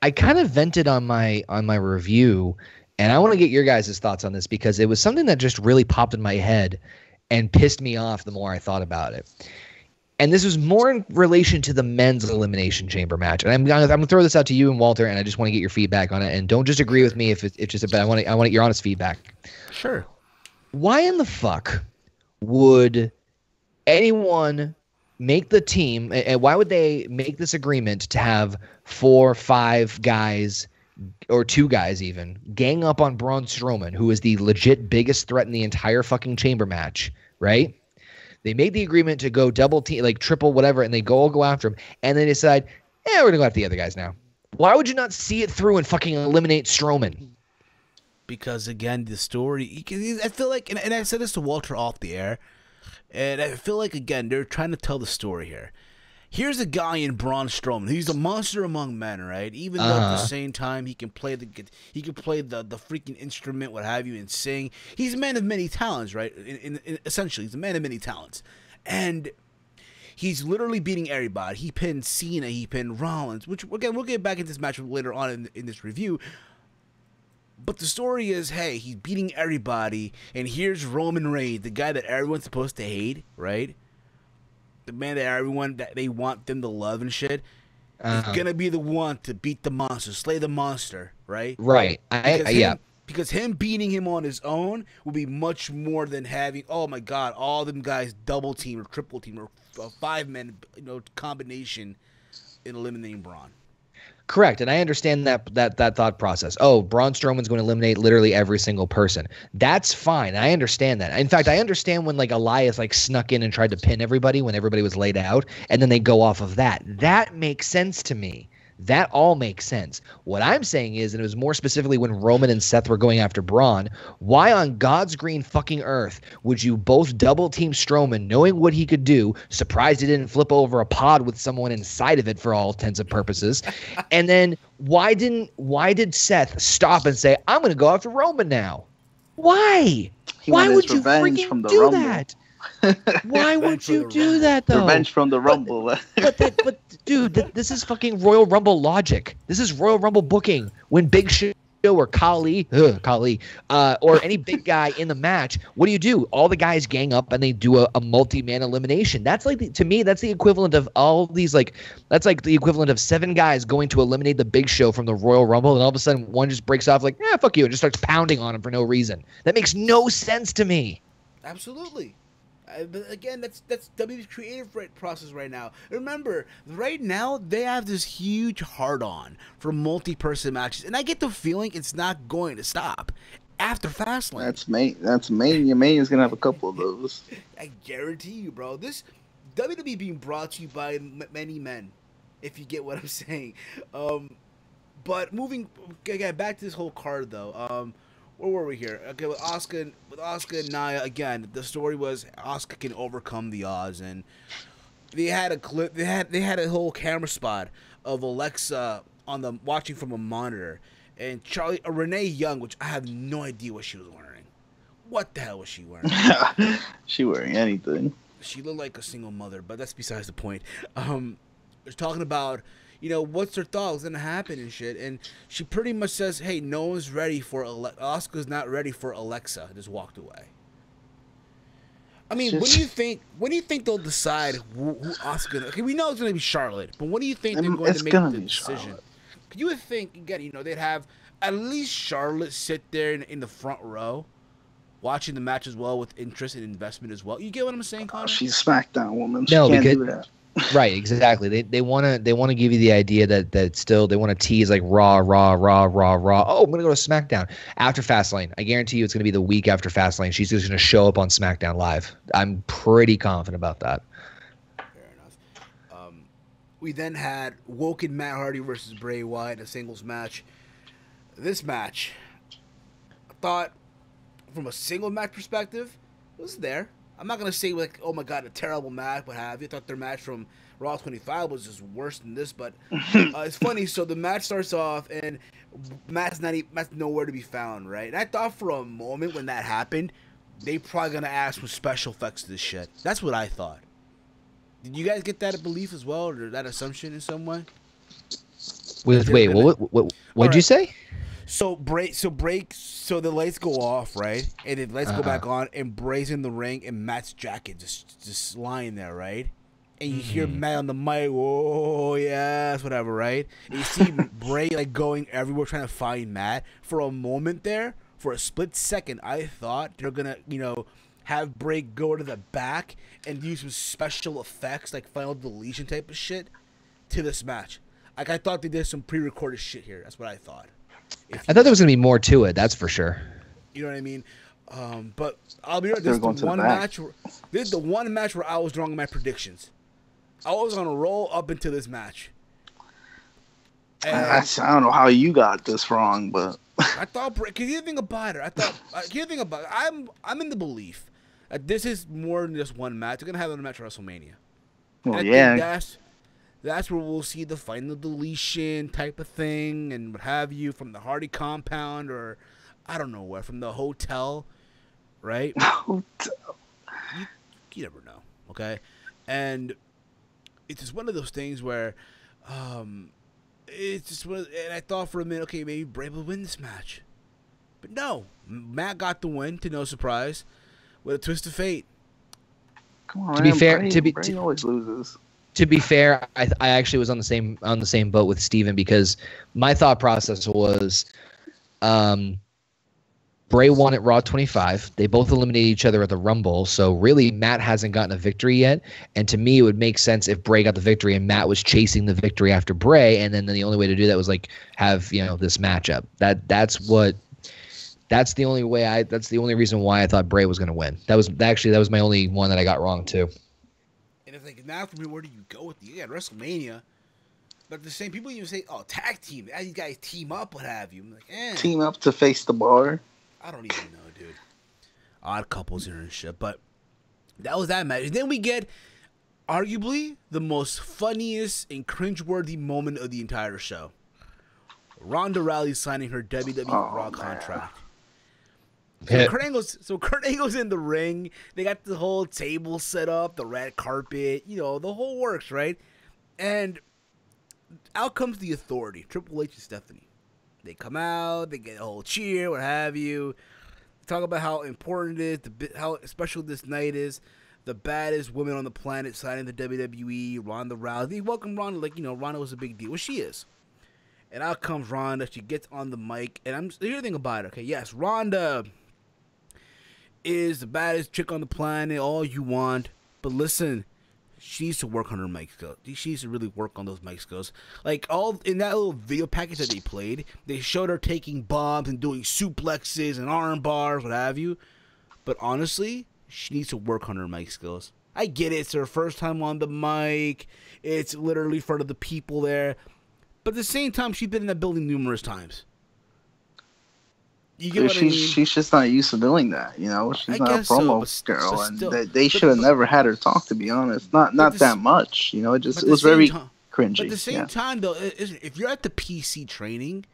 I kind of vented on my review, and I want to get your guys' thoughts on this because it was something that just really popped in my head and pissed me off the more I thought about it. And this was more in relation to the men's Elimination Chamber match. And I'm gonna throw this out to you and Walter, and I just want to get your feedback on it. And don't just agree with me if it's just about. I want your honest feedback. Sure. Why in the fuck would anyone make the team? And why would they make this agreement to have 4 or 5 guys, or 2 guys even, gang up on Braun Strowman, who is the legit biggest threat in the entire fucking chamber match, right? They made the agreement to go double team, like triple, whatever, and they go after him. And they decide, we're going to go after the other guys now. Why would you not see it through and fucking eliminate Strowman? Because, again, the story, I feel like, and I said this to Walter off the air, and I feel like, again, they're trying to tell the story here. Here's a guy in Braun Strowman. He's a monster among men, right? Even though at the same time he can play the freaking instrument, what have you, and sing. He's a man of many talents, right? Essentially, he's a man of many talents, and he's literally beating everybody. He pinned Cena, he pinned Rollins, which again we'll get back into this match later on in this review. But the story is, hey, he's beating everybody, and here's Roman Reigns, the guy that everyone's supposed to hate, right? The man that they want them to love and shit, is gonna be the one to beat the monster, slay the monster, right? Right. Because him beating him on his own will be much more than having, oh my God, all them guys double team or triple team or 5-man, combination in eliminating Braun. Correct, and I understand that thought process. Oh, Braun Strowman's going to eliminate literally every single person. That's fine. I understand that. In fact, I understand when like Elias like snuck in and tried to pin everybody when everybody was laid out, and then they go off of that. That makes sense to me. That all makes sense. What I'm saying is, and it was more specifically when Roman and Seth were going after Braun, why on God's green fucking earth would you both double team Strowman knowing what he could do, surprised he didn't flip over a pod with someone inside of it for all intents and purposes, and then why did Seth stop and say, I'm going to go after Roman now? Why? Why would you freaking do that? Why would you do that though? Revenge from the Rumble. but dude, this is fucking Royal Rumble logic. This is Royal Rumble booking. When Big Show or Khali, or any big guy in the match, what do? All the guys gang up and they do a multi-man elimination. That's like to me, that's the equivalent of all these that's like the equivalent of 7 guys going to eliminate the Big Show from the Royal Rumble, and all of a sudden one just breaks off like, fuck you, and just starts pounding on him for no reason. That makes no sense to me. Absolutely. But again, that's WWE's creative process right now. Remember, right now they have this huge hard-on for multi-person matches, and I get the feeling it's not going to stop after Fastlane. That's Mania. Mania's gonna have a couple of those. I guarantee you, bro. This WWE being brought to you by many men, if you get what I'm saying. But moving again back to this whole card though. Where were we here? Okay, with Asuka and Nia, again, the story was Asuka can overcome the odds, and they had a clip. They had a whole camera spot of Alexa watching from a monitor, and Renee Young, which I have no idea what she was wearing. What the hell was she wearing? She wearing anything. She looked like a single mother, but that's besides the point. They're talking about, what's her thought was gonna happen and shit, and she pretty much says, "Hey, no one's ready for Asuka's not ready for Alexa." Just walked away. I mean, when do you think they'll decide who Asuka? Okay, we know it's gonna be Charlotte, but when do you think they're going to make the decision? You would think again, they'd have at least Charlotte sit there in the front row, watching the match as well with interest and investment as well. You get what I'm saying, Connor? She's SmackDown woman. She can't do that. Right, exactly. They want to give you the idea that still they want to tease like Raw. Oh, I'm gonna go to SmackDown after Fastlane. I guarantee you, it's gonna be the week after Fastlane. She's just gonna show up on SmackDown Live. I'm pretty confident about that. Fair enough. We then had Woken Matt Hardy versus Bray Wyatt in a singles match. This match, I thought, from a single match perspective, it was there. I'm not going to say, like, oh, my God, a terrible match, what have you. I thought their match from Raw 25 was just worse than this. But it's funny. So the match starts off, and Matt's nowhere to be found, right? And I thought for a moment when that happened, they probably going to ask for special effects to this shit. That's what I thought. Did you guys get that belief as well, or that assumption in some way? Wait, what'd you say? So the lights go off, right? And then lights go back on, and Bray's in the ring, and Matt's jacket just lying there, right? And you hear Matt on the mic, oh yes, whatever, right? And you see Bray like going everywhere trying to find Matt. For a moment there, for a split second, I thought they're gonna, have Bray go to the back and use some special effects, like final deletion type of shit, to this match. Like I thought they did some pre-recorded shit here. That's what I thought. I thought there was going to be more to it, that's for sure. You know what I mean? But I'll be honest, this is the one match where I was wrong in my predictions. I was on a roll up until this match. And I don't know how you got this wrong, but I thought, because you think about it, I'm in the belief that this is more than just one match. They're going to have another match at WrestleMania. Well, yeah. That's where we'll see the final deletion type of thing and what have you from the Hardy compound, or I don't know where, from the hotel, right? Hotel. You never know, okay? And it's just one of those things where it's just and I thought for a minute, okay, maybe Bray will win this match. But no, Matt got the win, to no surprise, with a twist of fate. Come on, to be fair, Bray always loses. To be fair, I actually was on the same boat with Steven, because my thought process was, Bray won at Raw 25. They both eliminated each other at the Rumble. So really, Matt hasn't gotten a victory yet. And to me, it would make sense if Bray got the victory and Matt was chasing the victory after Bray. And then the only way to do that was like have this matchup. That's the only way that's the only reason why I thought Bray was going to win. That was my only one that I got wrong too. And it's like now for me, where do you go with WrestleMania? But the same people even say, "Oh, tag team, these guys team up, what have you?" I'm like, team up to face the bar. I don't even know, dude. Odd couples here and shit, but that was that match. And then we get arguably the most funniest and cringeworthy moment of the entire show: Ronda Rousey signing her WWE Raw contract. So Kurt Angle's in the ring. They got the whole table set up, the red carpet, the whole works, right? And out comes the Authority, Triple H and Stephanie. They come out, they get a whole cheer, what have you. Talk about how important it is, how special this night is. The baddest woman on the planet signing the WWE, Ronda Rousey. They welcome Ronda like, Ronda was a big deal. Well, she is. And out comes Ronda. She gets on the mic. And here's the thing about it, okay? Yes, Ronda is the baddest chick on the planet, all you want. But listen, she needs to work on her mic skills. She needs to really work on those mic skills. Like, all in that little video package that they played, they showed her taking bombs and doing suplexes and arm bars, what have you. But honestly, she needs to work on her mic skills. I get it. It's her first time on the mic. It's literally in front of the people there. But at the same time, she's been in that building numerous times. You get what I mean? She's just not used to doing that, She's not a promo girl, and they should have never had her talk. To be honest, not that much. It was very cringy. But at the same time, though, if you're at the PC training,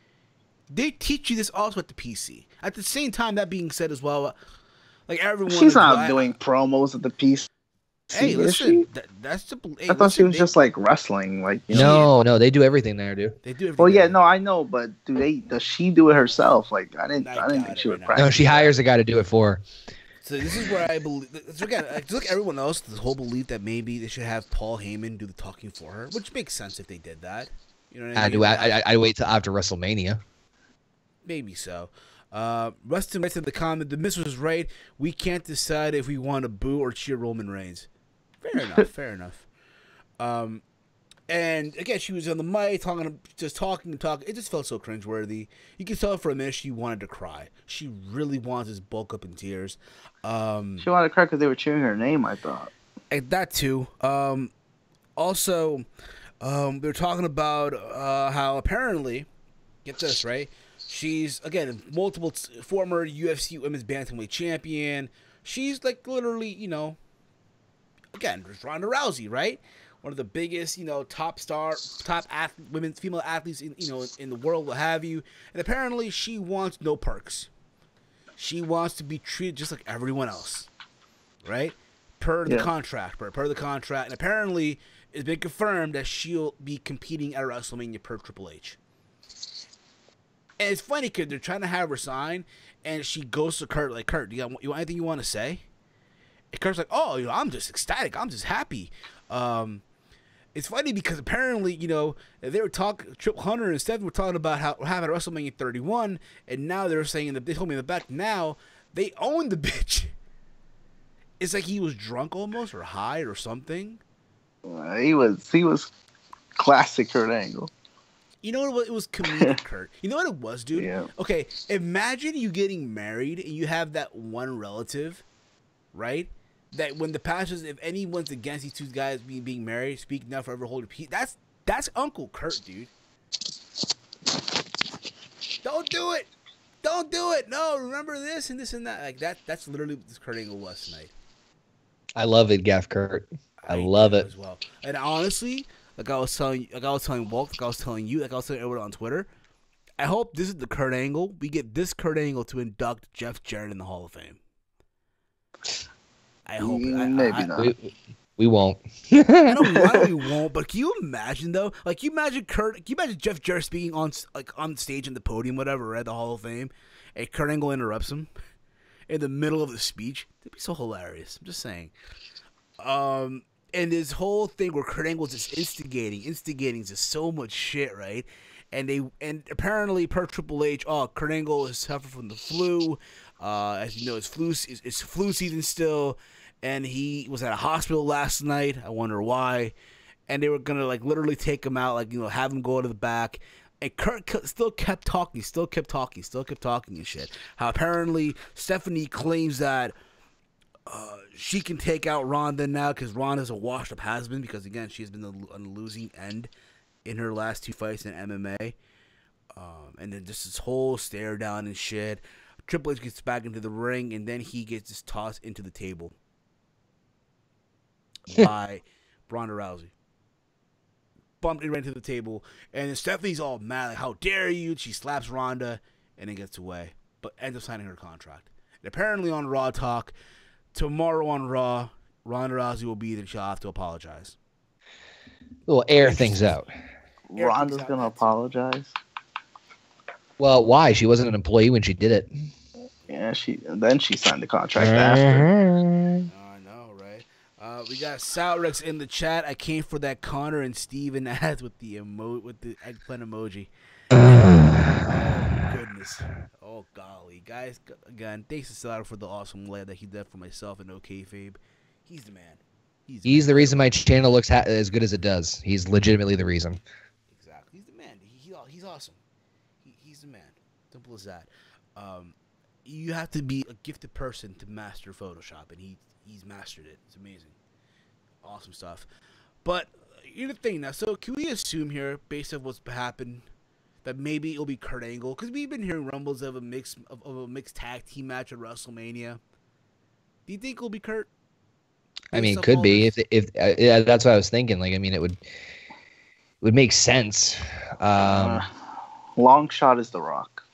they teach you this also at the PC. At the same time, that being said as well, like everyone, she's not doing promos at the PC. Hey, listen, that's the. Hey, I thought she was just like wrestling, like No, they do everything there, dude. They do everything. Well, yeah, no, I know, but does she do it herself? Like, I didn't think she would practice. No, she hires a guy to do it for her. So this is where I believe. Again, look, everyone else, the whole belief that maybe they should have Paul Heyman do the talking for her, which makes sense if they did that. You know what I mean? I wait till after WrestleMania. Maybe so. Rustin writes in the comment, the Miz was right. We can't decide if we want to boo or cheer Roman Reigns. Fair enough. And again, she was on the mic talking. It just felt so cringeworthy. You could tell for a minute she wanted to cry. She really wanted to just bulk up in tears. She wanted to cry because they were cheering her name, I thought. And that too. Also, they were talking about how apparently, get this, right? She's, again, multiple former UFC Women's Bantamweight champion. She's like literally, again, Ronda Rousey, right? One of the biggest, top female athletes in the world, what have you. And apparently she wants no perks. She wants to be treated just like everyone else, right? Per the contract. And apparently it's been confirmed that she'll be competing at WrestleMania per Triple H. And it's funny because they're trying to have her sign, and she goes to Kurt like, Kurt, you want anything you want to say? And Kurt's like, oh, I'm just ecstatic. I'm just happy. It's funny because apparently, they were talking, Hunter and Stephen were talking about how we're having WrestleMania 31, and now they're saying that they told me in the back now they own the bitch. It's like he was drunk almost or high or something. He was classic Kurt Angle. You know what? It was comedic, Kurt. You know what it was, dude? Yeah. Okay, imagine you getting married and you have that one relative, right? That when the pastors, if anyone's against these two guys being married, speak now forever, hold your peace. That's Uncle Kurt, dude. Don't do it. Don't do it. No, remember this and this and that. Like that's literally what this Kurt Angle was tonight. I love it, Gaff Kurt. I love it as well. And honestly, like I was telling Walt, like I was telling you, like I was telling everyone on Twitter, I hope this is the Kurt Angle. We get this Kurt Angle to induct Jeff Jarrett in the Hall of Fame. I hope. Maybe not. We won't. I don't know why we won't, but can you imagine though? Like, can you imagine Jeff Jarrett speaking on stage in the podium, whatever, at the Hall of Fame, and Kurt Angle interrupts him in the middle of the speech? That'd be so hilarious. I'm just saying. And this whole thing where Kurt Angle's just instigating just so much shit, right? and apparently per Triple H, Kurt Angle is suffering from the flu. As you know, it's flu season still, and he was at a hospital last night. I wonder why. And they were gonna like literally take him out, like have him go to the back. And Kurt still kept talking and shit. How apparently Stephanie claims that she can take out Ronda now because Ronda's a washed-up has-been because, again, she has been on the losing end in her last 2 fights in MMA. And then just this whole stare down and shit. Triple H gets back into the ring, and then he gets just tossed into the table by Ronda Rousey. Bumped it right into the table, and then Stephanie's all mad, like, how dare you? She slaps Ronda, and then gets away, but ends up signing her contract. And apparently on Raw Talk, tomorrow on Raw, Ronda Rousey will be there, and she'll have to apologize. We'll air things out. Ronda's going to apologize? Well, why? She wasn't an employee when she did it. Yeah, then she signed the contract after. I know, right? We got Salrex in the chat. I came for that Connor and Steven ads with the eggplant emoji. Oh, goodness. Oh, golly. Guys, again, thanks to Salrex for the awesome lay that he did for myself and OKFabe. He's the man. He's the reason my channel looks as good as it does. He's legitimately the reason. Exactly. He's the man. He's awesome. He's the man. Simple as that. You have to be a gifted person to master Photoshop, and he's mastered it. It's amazing. Awesome stuff. But here's the thing now. So can we assume here, based on what's happened, that maybe it'll be Kurt Angle? Because we've been hearing rumbles of a mixed tag team match at WrestleMania. Do you think it'll be Kurt? I mean, it could be. If yeah, that's what I was thinking. Like, I mean, it would make sense. Long shot is The Rock.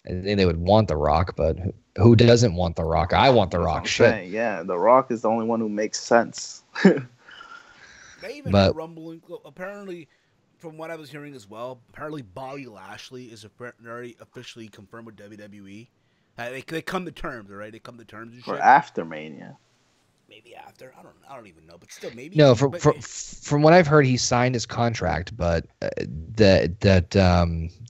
I think they would want The Rock, but who doesn't want The Rock? I want The Rock. Shit. Saying, yeah, The Rock is the only one who makes sense. They even had rumbling. Apparently, from what I was hearing as well, apparently Bobby Lashley is very officially confirmed with WWE. They come to terms, all right? They come to terms and shit. For after Mania. Maybe after. I don't even know, but still maybe. No, from what I've heard, he signed his contract, but they're not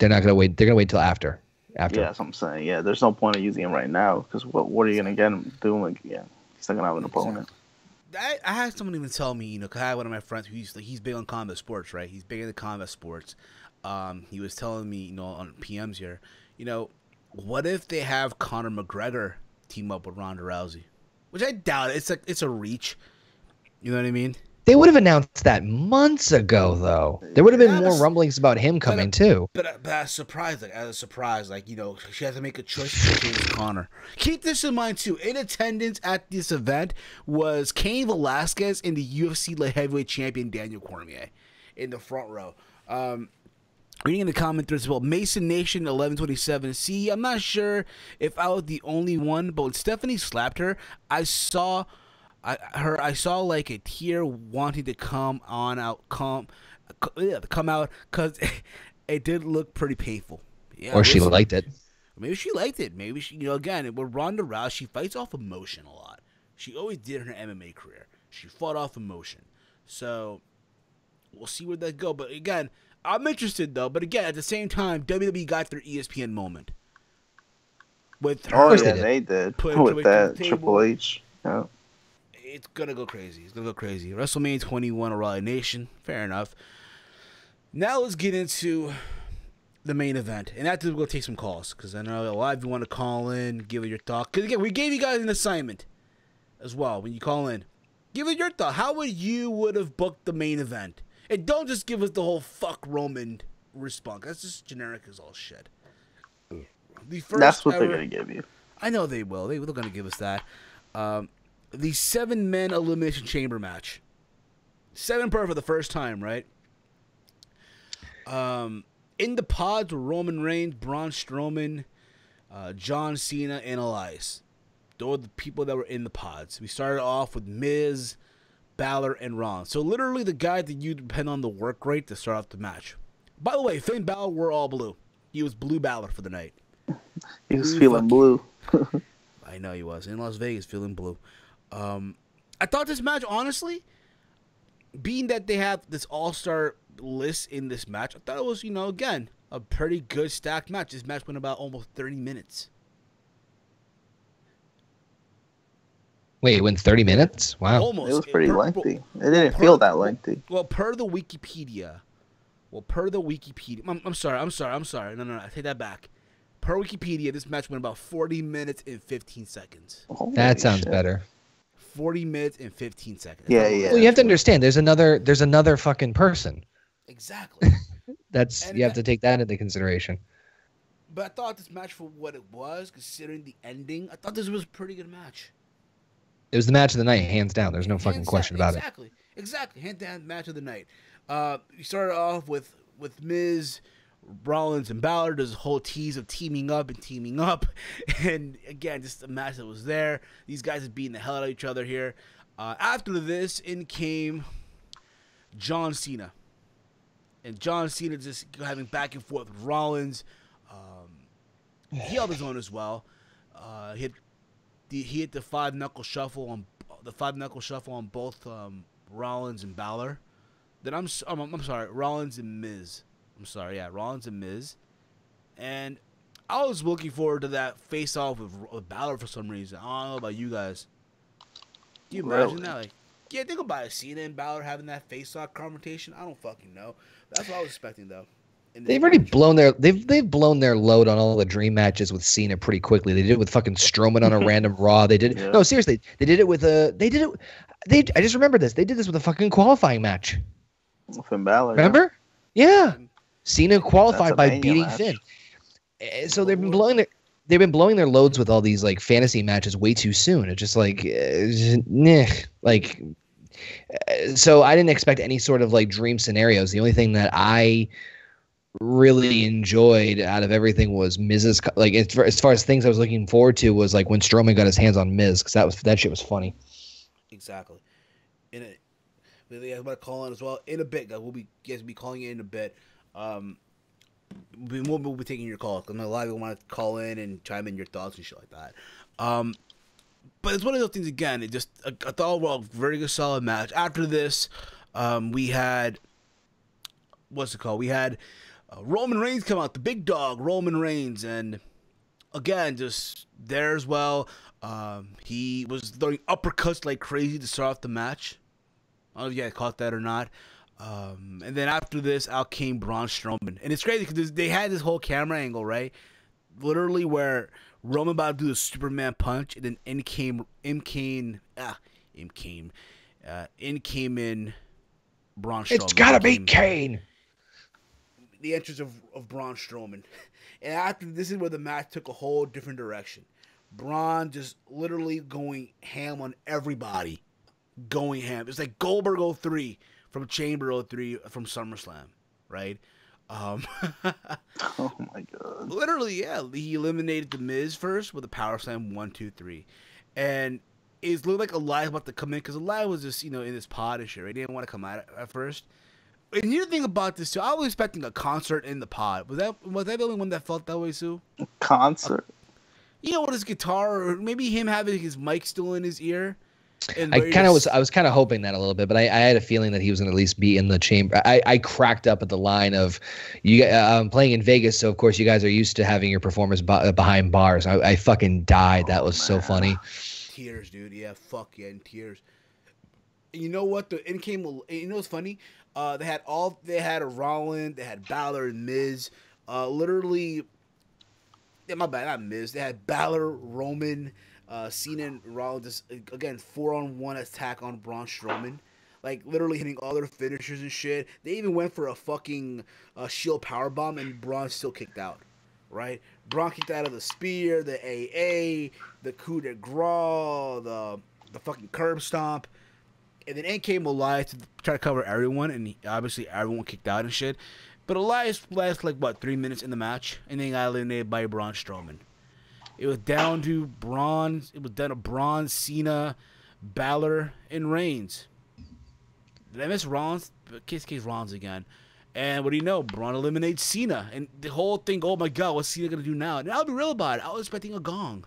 gonna wait. They're gonna wait till after. Yeah, that's what I'm saying. Yeah, there's no point of using him right now because what are you gonna get him doing? Like, yeah, he's not gonna have an opponent. I had someone even tell me, cause I had one of my friends who's big on combat sports, right? He's big into combat sports. He was telling me, on PMs here, what if they have Conor McGregor team up with Ronda Rousey? Which I doubt. It's a reach. You know what I mean? They would have announced that months ago, though. There would have been more rumblings about him coming too. But as a surprise, she has to make a choice to choose Connor. Keep this in mind too. In attendance at this event was Cain Velasquez and the UFC light heavyweight champion Daniel Cormier in the front row. Reading in the comment threads as well, Mason Nation 1127. See, I'm not sure if I was the only one, but when Stephanie slapped her, I saw like a tear wanting to come out because it did look pretty painful. Yeah, or she liked it. Maybe she liked it. Maybe she, again, with Ronda Rousey, she fights off emotion a lot. She always did in her MMA career. She fought off emotion. So we'll see where that go. But again, I'm interested though. But again, at the same time, WWE got their ESPN moment with her. Oh yeah, they did with that Triple H. Yeah. It's gonna go crazy. WrestleMania 21 or Wwe Elimination. Fair enough. Now let's get into the main event, and after we're gonna take some calls because I know a lot of you want to call in, give it your thought. Because again, we gave you guys an assignment as well. When you call in, give it your thought. How would have booked the main event? And don't just give us the whole fuck Roman response. That's just generic as all shit. That's what they're gonna give you. I know they will. They're gonna give us that. The 7-man Elimination Chamber match. 7 per for the first time, right? In the pods were Roman Reigns, Braun Strowman, John Cena, and Elias. Those are the people that were in the pods. We started off with Miz, Balor, and Ron. So literally the guy that you depend on the work rate to start off the match. By the way, Finn Balor wore all blue. He was blue Balor for the night. He was feeling blue. I know he was. In Las Vegas, feeling blue. I thought this match, honestly, being that they have this all-star list in this match, I thought it was, again, a pretty good stacked match. This match went about almost 30 minutes. Wait, it went 30 minutes? Wow. It was pretty lengthy. It didn't feel that lengthy. Well, per the Wikipedia. I'm sorry. No. I take that back. Per Wikipedia, this match went about 40 minutes and 15 seconds. Holy That sounds shit. better. 40 minutes and 15 seconds. Yeah. Well, you have to understand, there's another fucking person. Exactly. You have to take that into consideration. But I thought this match, for what it was, considering the ending, I thought this was a pretty good match. It was the match of the night, hands down. There's no fucking question about it. Exactly. Hand down match of the night. You started off with Miz, Rollins, and Balor. There's a whole tease of teaming up. And again, just a match that was there. These guys are beating the hell out of each other here. After this, in came John Cena. And John Cena just having back and forth with Rollins. He held his own as well. He hit the five knuckle shuffle on both Rollins and Balor. Then I'm sorry, Rollins and Miz. Rollins and Miz. And I was looking forward to that face off with Balor for some reason. I don't know about you guys. Do you imagine that? Like, yeah, think about Cena and Balor having that face off confrontation. I don't fucking know. That's what I was expecting though. They've already blown their load on all the dream matches with Cena pretty quickly. They did it with fucking Strowman on a random Raw. They did no, seriously. They did it with I just remember this. They did this with a fucking qualifying match. Finn Balor. Remember? Yeah. Cena qualified by beating match. Finn. So they've been blowing their loads with all these like fantasy matches way too soon. It's just like so I didn't expect any sort of like dream scenarios. The only thing that I really enjoyed out of everything was Miz's, like as far as things I was looking forward to was like when Strowman got his hands on Miz, because that shit was funny. Exactly. I'm gonna call in as well in a bit, guys. We'll be calling you in a bit. We'll be taking your calls. I know a lot of people want to call in and chime in your thoughts and shit like that. But it's one of those things again. It just I thought overall very good solid match. After this, we had what's it called? We had Roman Reigns come out, the big dog, Roman Reigns, and again, just there as well. He was throwing uppercuts like crazy to start off the match. I don't know if you guys caught that or not. And then after this, out came Braun Strowman. And it's crazy because they had this whole camera angle, right? Literally where Roman about to do the Superman punch, and then in came in Braun Strowman. It's gotta be Kane. The entrance of Braun Strowman. And after this is where the match took a whole different direction. Braun just literally going ham on everybody. Going ham. It's like Goldberg 03 from Chamber 03 from SummerSlam, right? Oh my god. Literally, yeah. He eliminated The Miz first with a power slam 1, 2, 3. And it looked like Elias about to come in because Elias was just, in his pod and shit, right? He didn't want to come out at first. And you think about this too. I was expecting a concert in the pod. Was that the only one that felt that way, Sue? Concert. With his guitar, or maybe him having his mic still in his ear. I was kind of hoping that a little bit, but I had a feeling that he was going to at least be in the chamber. I cracked up at the line of you. Playing in Vegas, so of course you guys are used to having your performers behind bars. I fucking died. That was so funny. Tears, dude. Yeah, fuck yeah, in tears. And you know what? What's funny? They had a Rollins, they had Balor and Miz. Literally, yeah, my bad, not Miz. They had Balor, Roman, Cena, and Rollins. Just, again, 4-on-1 attack on Braun Strowman. Like, literally hitting all their finishers and shit. They even went for a fucking shield powerbomb, and Braun still kicked out. Right? Braun kicked out of the spear, the AA, the coup de grace, the fucking curb stomp. And then in came Elias to try to cover everyone, and obviously everyone kicked out and shit. But Elias lasted 3 minutes in the match, and then got eliminated by Braun Strowman. It was down to Braun. It was down to Braun, Cena, Balor, and Reigns. Did I miss Rollins? Case Rollins again. And what do you know? Braun eliminates Cena, and the whole thing. Oh my God, what's Cena gonna do now? And I'll be real about it. I was expecting a gong.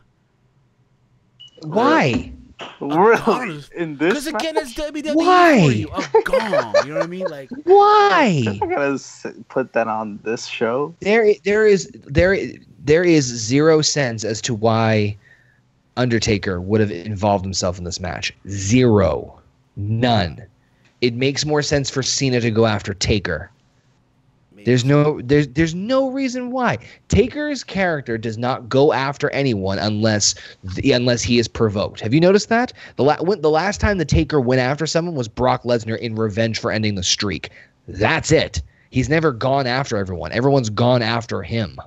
Why? Really? In this Because again, it's WWE Why? for you. A gong. You know what I mean? Like, Why? I'm gonna put that on this show. There is zero sense as to why Undertaker would have involved himself in this match. Zero. None. It makes more sense for Cena to go after Taker. There's no reason why. Taker's character does not go after anyone unless he is provoked. Have you noticed that? The last time the Taker went after someone was Brock Lesnar in revenge for ending the streak. That's it. He's never gone after everyone. Everyone's gone after him.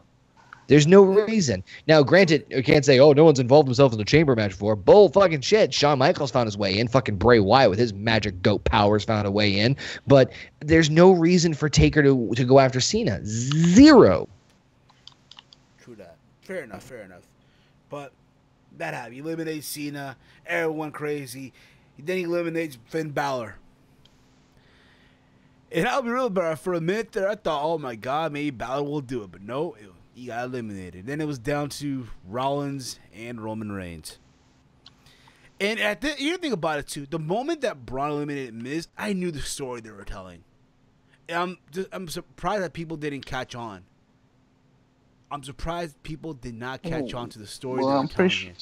There's no reason. Now, granted, you can't say, oh, no one's involved himself in the chamber match before. Bull fucking shit. Shawn Michaels found his way in. Fucking Bray Wyatt with his magic goat powers found a way in. But there's no reason for Taker to go after Cena. Zero. true that. Fair enough. But that happened. He eliminates Cena. Everyone crazy. Then he eliminates Finn Balor. And I'll be real, bro. For a minute there, I thought, oh my God, maybe Balor will do it. But no, he got eliminated. Then it was down to Rollins and Roman Reigns. And you think about it too. The moment that Braun eliminated Miz, I knew the story they were telling. And I'm surprised that people didn't catch on. I'm surprised people did not catch on to the story. Well, I'm pretty sure.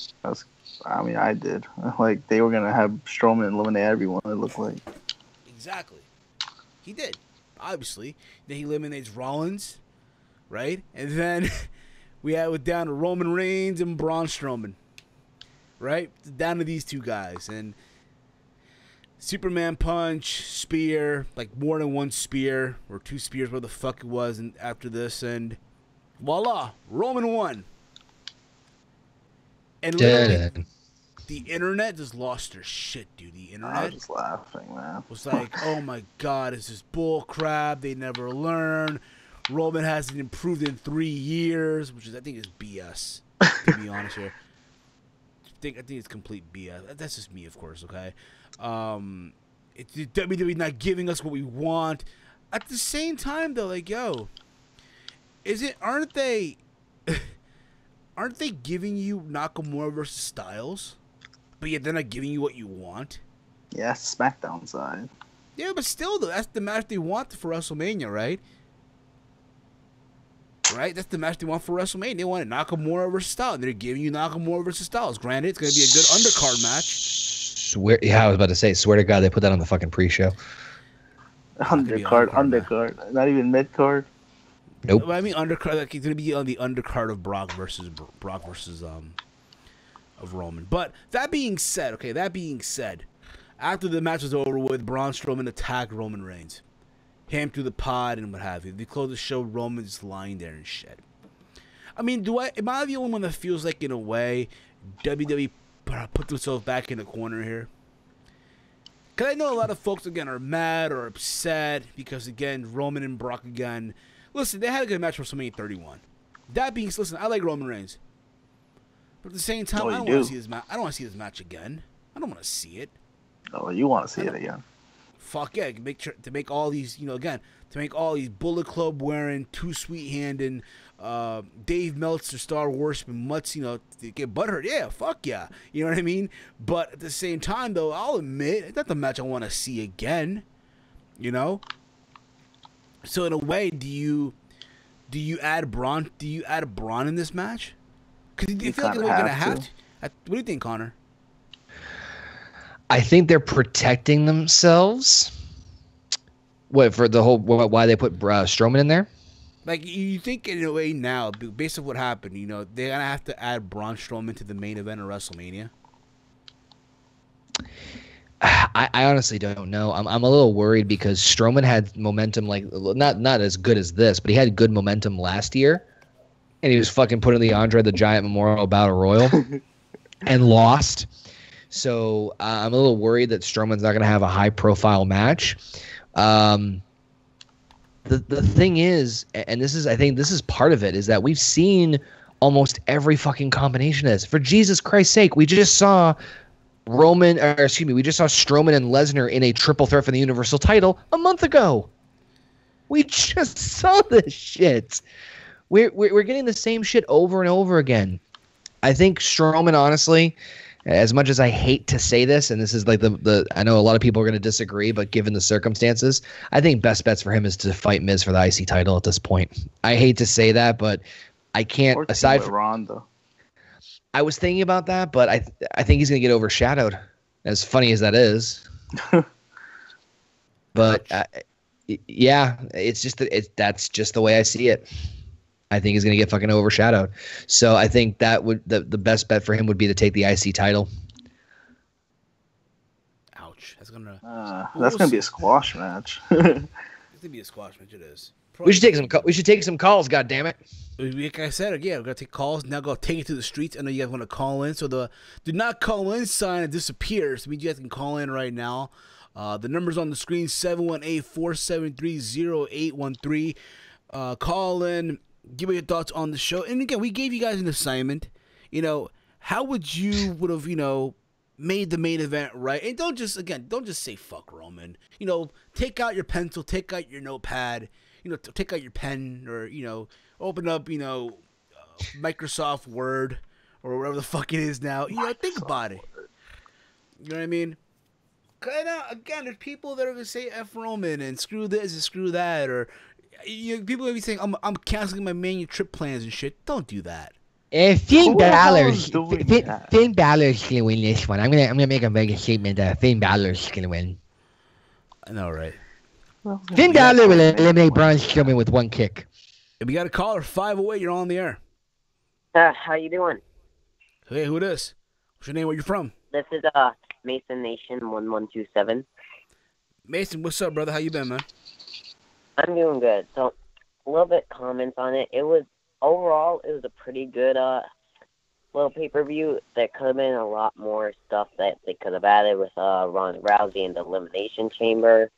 I did. Like they were gonna have Strowman eliminate everyone. It looked like. Exactly. He did, obviously. Then he eliminates Rollins. Right? And then we had it down to Roman Reigns and Braun Strowman. Right? Down to these two guys. And Superman punch, spear, like more than one spear, or two spears, where the fuck it was, and after this, and voila, Roman won. And literally, the internet just lost their shit, dude. The internet. I was just laughing, man. Was like, oh my God, it's just bull crap. They never learn. Roman hasn't improved in 3 years, which I think is BS. To be honest here, I think it's complete BS. That's just me, of course. Okay, it's WWE not giving us what we want. At the same time, though, like, yo, aren't they giving you Nakamura versus Styles, but yet they're not giving you what you want? Yeah, SmackDown side. Yeah, but still, though, that's the match they want for WrestleMania, right? Right? That's the match they want for WrestleMania. They wanted Nakamura versus Styles. They're giving you Nakamura versus Styles. Granted, it's going to be a good undercard match. I was about to say, swear to God, they put that on the fucking pre-show. Undercard. Not even mid-card? Nope. I mean, undercard. Like, it's going to be on the undercard of Brock versus of Roman. But that being said, after the match was over with, Braun Strowman attacked Roman Reigns. Him through the pod and what have you. They closed the show, Roman just lying there and shit. I mean, am I the only one that feels like, in a way, WWE put themselves back in the corner here? Because I know a lot of folks, again, are mad or upset because, again, Roman and Brock again. Listen, they had a good match for WrestleMania 31. That being said, listen, I like Roman Reigns. But at the same time, I don't want to see this match. I don't want to see this match again. I don't want to see it. Oh, you want to see it again? Fuck yeah! To make all these, to make all these Bullet Club wearing, Too Sweet handing, Dave Meltzer, Star Wars, Mutts, to get butthurt. Yeah, fuck yeah. You know what I mean? But at the same time, though, I'll admit it's not the match I want to see again. So in a way, do you add Braun? Do you add Braun in this match? Because you feel like we're gonna have to. What do you think, Connor? I think they're protecting themselves. What, for the whole, why they put Strowman in there? Like, you think in a way now, based on what happened, they're going to have to add Braun Strowman to the main event of WrestleMania? I honestly don't know. I'm a little worried because Strowman had momentum, like, not as good as this, but he had good momentum last year. And he was fucking put in the Andre the Giant Memorial Battle Royal and lost. So I'm a little worried that Strowman's not going to have a high-profile match. The thing is, and I think this is part of it, is that we've seen almost every fucking combination of this. For Jesus Christ's sake, we just saw Strowman and Lesnar in a triple threat for the Universal title a month ago. We just saw this shit. We're getting the same shit over and over again. I think Strowman, honestly, As much as I hate to say this, and this is like the I know a lot of people are going to disagree, but given the circumstances, I think best bets for him is to fight Miz for the IC title at this point. I hate to say that, but I can't. Or Aside from from Ronda. I was thinking about that, but I think he's going to get overshadowed. As funny as that is, but yeah, it's just that's just the way I see it. I think he's going to get fucking overshadowed. So I think that would the best bet for him would be to take the IC title. Ouch. That's gonna be a squash match. It's gonna be a squash match. It is. We should take some calls. God damn it! Like I said, again, we're gonna take calls. Now go take it to the streets. I know you guys want to call in, so the "do not call in" sign disappears. I mean, you guys can call in right now. The number's on the screen: 718-473-0813. Call in. Give me your thoughts on the show. And again, we gave you guys an assignment. How would you have made the main event right? And don't just say fuck Roman. Take out your pencil, take out your notepad. Take out your pen, or open up Microsoft Word or whatever the fuck it is now. Think about it. You know what I mean? Again, there's people that are gonna say F Roman and screw this and screw that, or people will be saying I'm canceling my mania trip plans and shit. Don't do that. Finn Balor's gonna win this one. I'm gonna make a mega statement that Finn Balor's gonna win. I know, right? Finn Balor will eliminate Braun Strowman with one kick. If we got a caller, 508, you're on the air. How you doing? Hey, who this? What's your name? Where you from? This is Mason Nation 1127. Mason, what's up, brother? How you been, man? I'm doing good. So, a little bit comments on it. Overall, it was a pretty good little pay-per-view. There could have been a lot more stuff that they could have added with Ronda Rousey and the Elimination Chamber.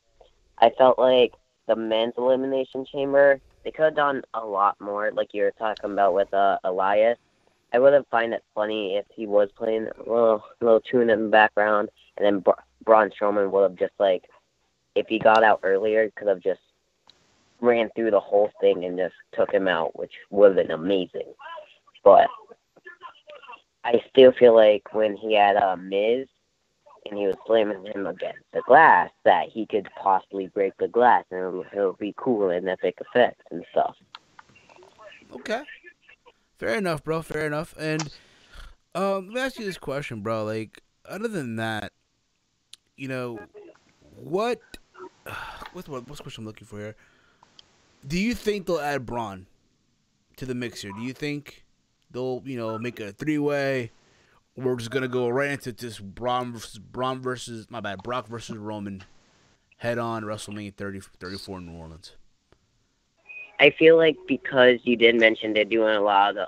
I felt like the men's Elimination Chamber, they could have done a lot more, like you were talking about with Elias. I would have find it funny if he was playing a little tune in the background, and then Braun Strowman would have just, if he got out earlier, could have just ran through the whole thing and just took him out, which would have been amazing. But I still feel like when he had Miz and he was slamming him against the glass, that he could possibly break the glass and it'll be cool and epic effects and stuff. Okay. Fair enough, bro. Fair enough. And let me ask you this question, bro. Other than that, what's the question I'm looking for here? Do you think they'll add Braun to the mix here? Do you think they'll, make a three-way? Or we're just gonna go right into this Brock versus Roman head-on WrestleMania 34 in New Orleans? I feel like because you did mention they're doing a lot of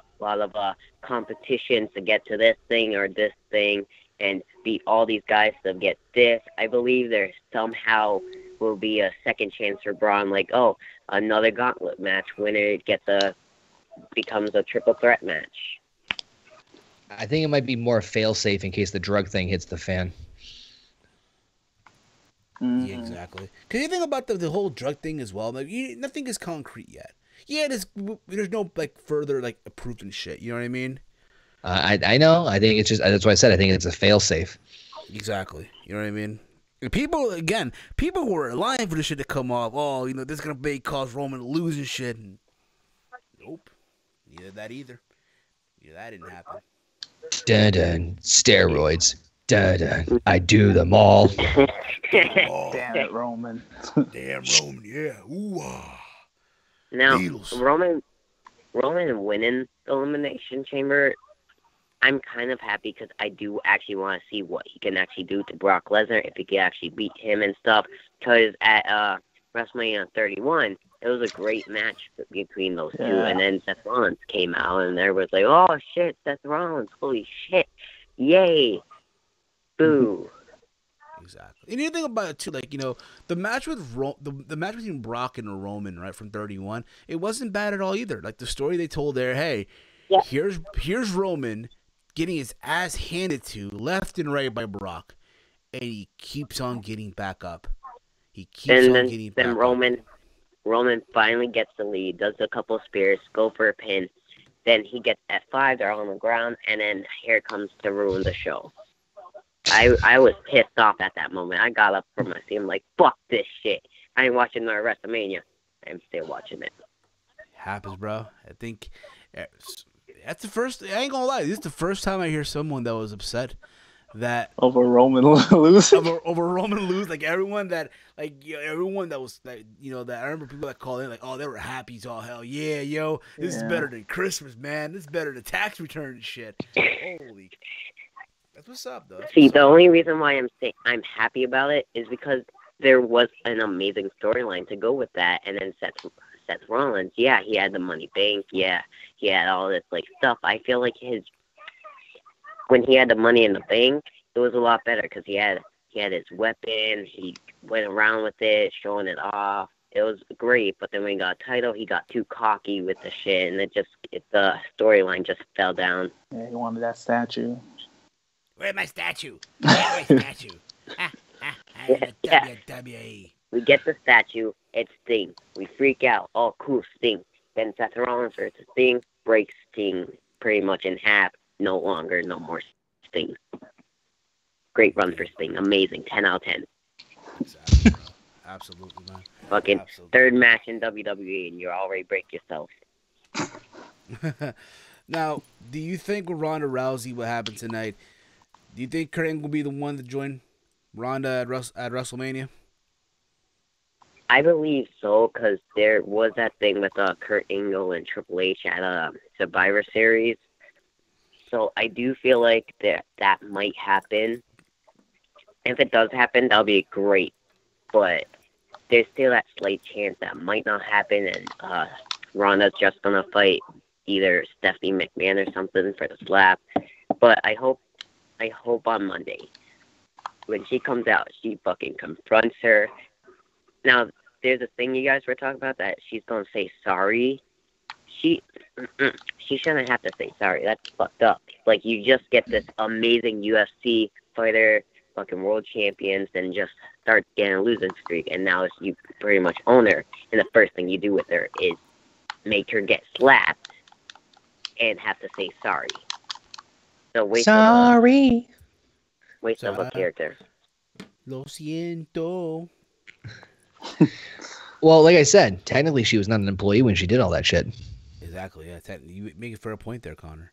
competitions to get to this thing or this thing and beat all these guys to get this, I believe there somehow will be a second chance for Braun, another gauntlet match. Winner becomes a triple threat match. I think it might be more fail-safe in case the drug thing hits the fan. Yeah, exactly. Because you think about the whole drug thing as well. Nothing is concrete yet. Yeah, there's no further approved and shit. You know what I mean? I know. I think it's just that's why I said I think it's a fail-safe. Exactly. You know what I mean? And people who are lying for this shit to come off. Oh, this is gonna cause Roman to lose and shit. And nope, neither that either. Yeah, that didn't happen. Dun steroids. Dun. I do them all. Damn it, Roman. Damn Roman, yeah. Ooh. Now, Needles. Roman winning the Elimination Chamber, I'm kind of happy because I do actually want to see what he can actually do to Brock Lesnar, if he can actually beat him and stuff. Because at WrestleMania 31, it was a great match between those two. And then Seth Rollins came out, and there was oh shit, Seth Rollins, holy shit, yay, boo. Exactly. And you think about it too, the match with the match between Brock and Roman, right, from 31, it wasn't bad at all either. The story they told there, hey, here's Roman getting his ass handed to left and right by Brock, and he keeps on getting back up. Then Roman finally gets the lead, does a couple of spears, go for a pin. Then he gets F5, they're on the ground, and then here comes to ruin the show. I was pissed off at that moment. I got up from my seat. I'm like, fuck this shit. I ain't watching no WrestleMania. I'm still watching it. Happens, bro. I think that's the first. I ain't gonna lie. This is the first time I hear someone that was upset that Over Roman losing. over Roman lose. Like everyone that everyone that was that that I remember people that called in like, oh, they were happy as all hell. Yeah, yo, this is better than Christmas, man. This is better than tax return and shit. Holy, that's what's up, though. See, the only reason why I'm happy about it is because there was an amazing storyline to go with that, and then Seth Rollins, yeah, he had the money bank, yeah, he had all this like stuff. I feel like when he had the money in the bank, it was a lot better because he had his weapon, he went around with it, showing it off. It was great, but then when he got a title, he got too cocky with the shit, and the storyline just fell down. Yeah, he wanted that statue. Where's my statue? Where's my statue? Yeah. WWE. We get the statue, it's Sting. We freak out, oh cool, Sting. Then Seth Rollins versus Sting, breaks Sting pretty much in half. No more Sting. Great run for Sting, amazing, 10 out of 10. Exactly, bro. Absolutely, man. Fucking third match in WWE and you already break yourself. Now, do you think with Ronda Rousey what happened tonight, do you think Kurt Angle will be the one to join Ronda at WrestleMania? I believe so, because there was that thing with Kurt Angle and Triple H at Survivor Series. So I do feel like that might happen. If it does happen, that'll be great. But there's still that slight chance that might not happen, and Ronda's just gonna fight either Stephanie McMahon or something for the slap. But I hope on Monday, when she comes out, she fucking confronts her. Now, there's a thing you guys were talking about that she's gonna say sorry. She shouldn't have to say sorry. That's fucked up. Like, you just get this amazing UFC fighter, fucking world champions, and just start getting a losing streak, and now you pretty much own her. And the first thing you do with her is make her get slapped and have to say sorry. So waste of a character. Lo siento. Well, like I said, technically she was not an employee when she did all that shit. Exactly, yeah. You make a fair point there, Connor.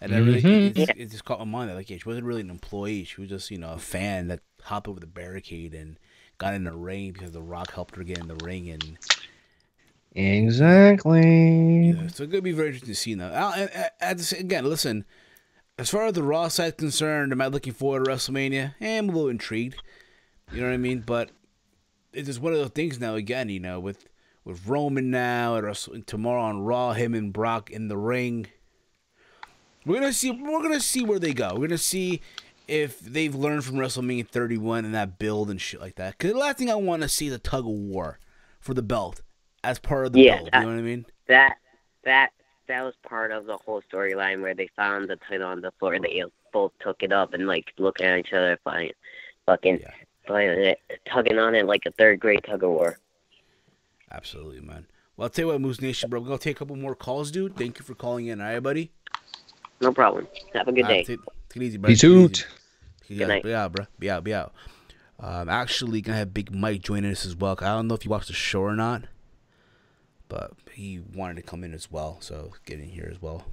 And that really, it just caught my mind that, like, yeah, she wasn't really an employee. She was just, a fan that hopped over the barricade and got in the ring because The Rock helped her get in the ring. And exactly. Yeah, so it's going to be very interesting to see now. Again, listen, as far as the Raw side is concerned, am I looking forward to WrestleMania? I'm a little intrigued. You know what I mean? But it's just one of those things now, again, with Roman now, and tomorrow on Raw, him and Brock in the ring. We're gonna see where they go. We're gonna see if they've learned from WrestleMania 31 and that build and shit like that. Because the last thing I want to see is a tug of war for the belt as part of the build. You know what I mean? That was part of the whole storyline where they found the title on the floor and they both took it up and like looking at each other, tugging on it like a third grade tug of war. Absolutely, man. Well, I'll tell you what, Moose Nation, bro. We're gonna take a couple more calls, dude. Thank you for calling in. All right, buddy. No problem. Have a good day. Take it easy, bro. Peace out. Good night. Be out, bro. Be out. Actually, gonna have Big Mike joining us as well. I don't know if you watched the show or not, but he wanted to come in as well, so get in here as well.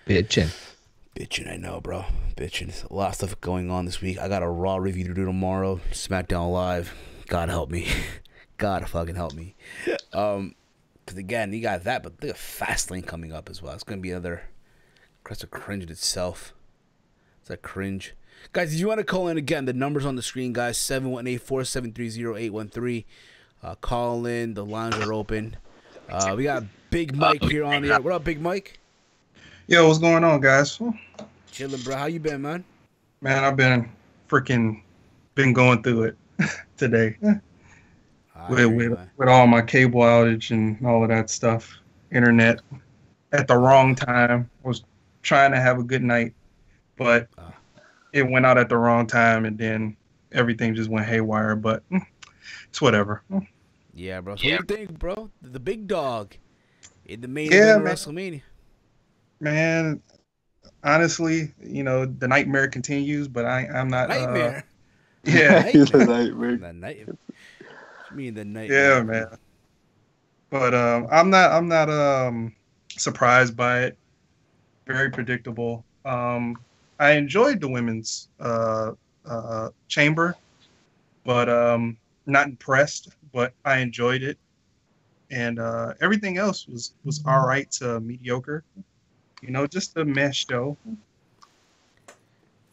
Bitchin', I know, bro. Bitchin'. A lot of stuff going on this week. I got a Raw review to do tomorrow. SmackDown Live. God help me. God fucking help me. Because again, you got that, but look at Fastlane coming up as well. It's gonna be another. That's a cringe in itself. It's a cringe. Guys, if you want to call in again, the number's on the screen, guys. 718-473-0813. Call in. The lines are open. We got Big Mike here on the air. What up, Big Mike? Yo, what's going on, guys? Chilling, bro. How you been, man? Man, I've been going through it today. With all my cable outage and all of that stuff. Internet at the wrong time. Was trying to have a good night, but it went out at the wrong time, and then everything just went haywire. But it's whatever. Yeah, bro. So what do you think, bro? The big dog in the main event of WrestleMania. Man, honestly, the nightmare continues, but I'm not. Nightmare. Yeah, He's a Nightmare. nightmare. The night. You mean the yeah, nightmare? man. But I'm not surprised by it. Very predictable. I enjoyed the women's chamber, but not impressed. But I enjoyed it, and everything else was all right to mediocre. Just a mess show.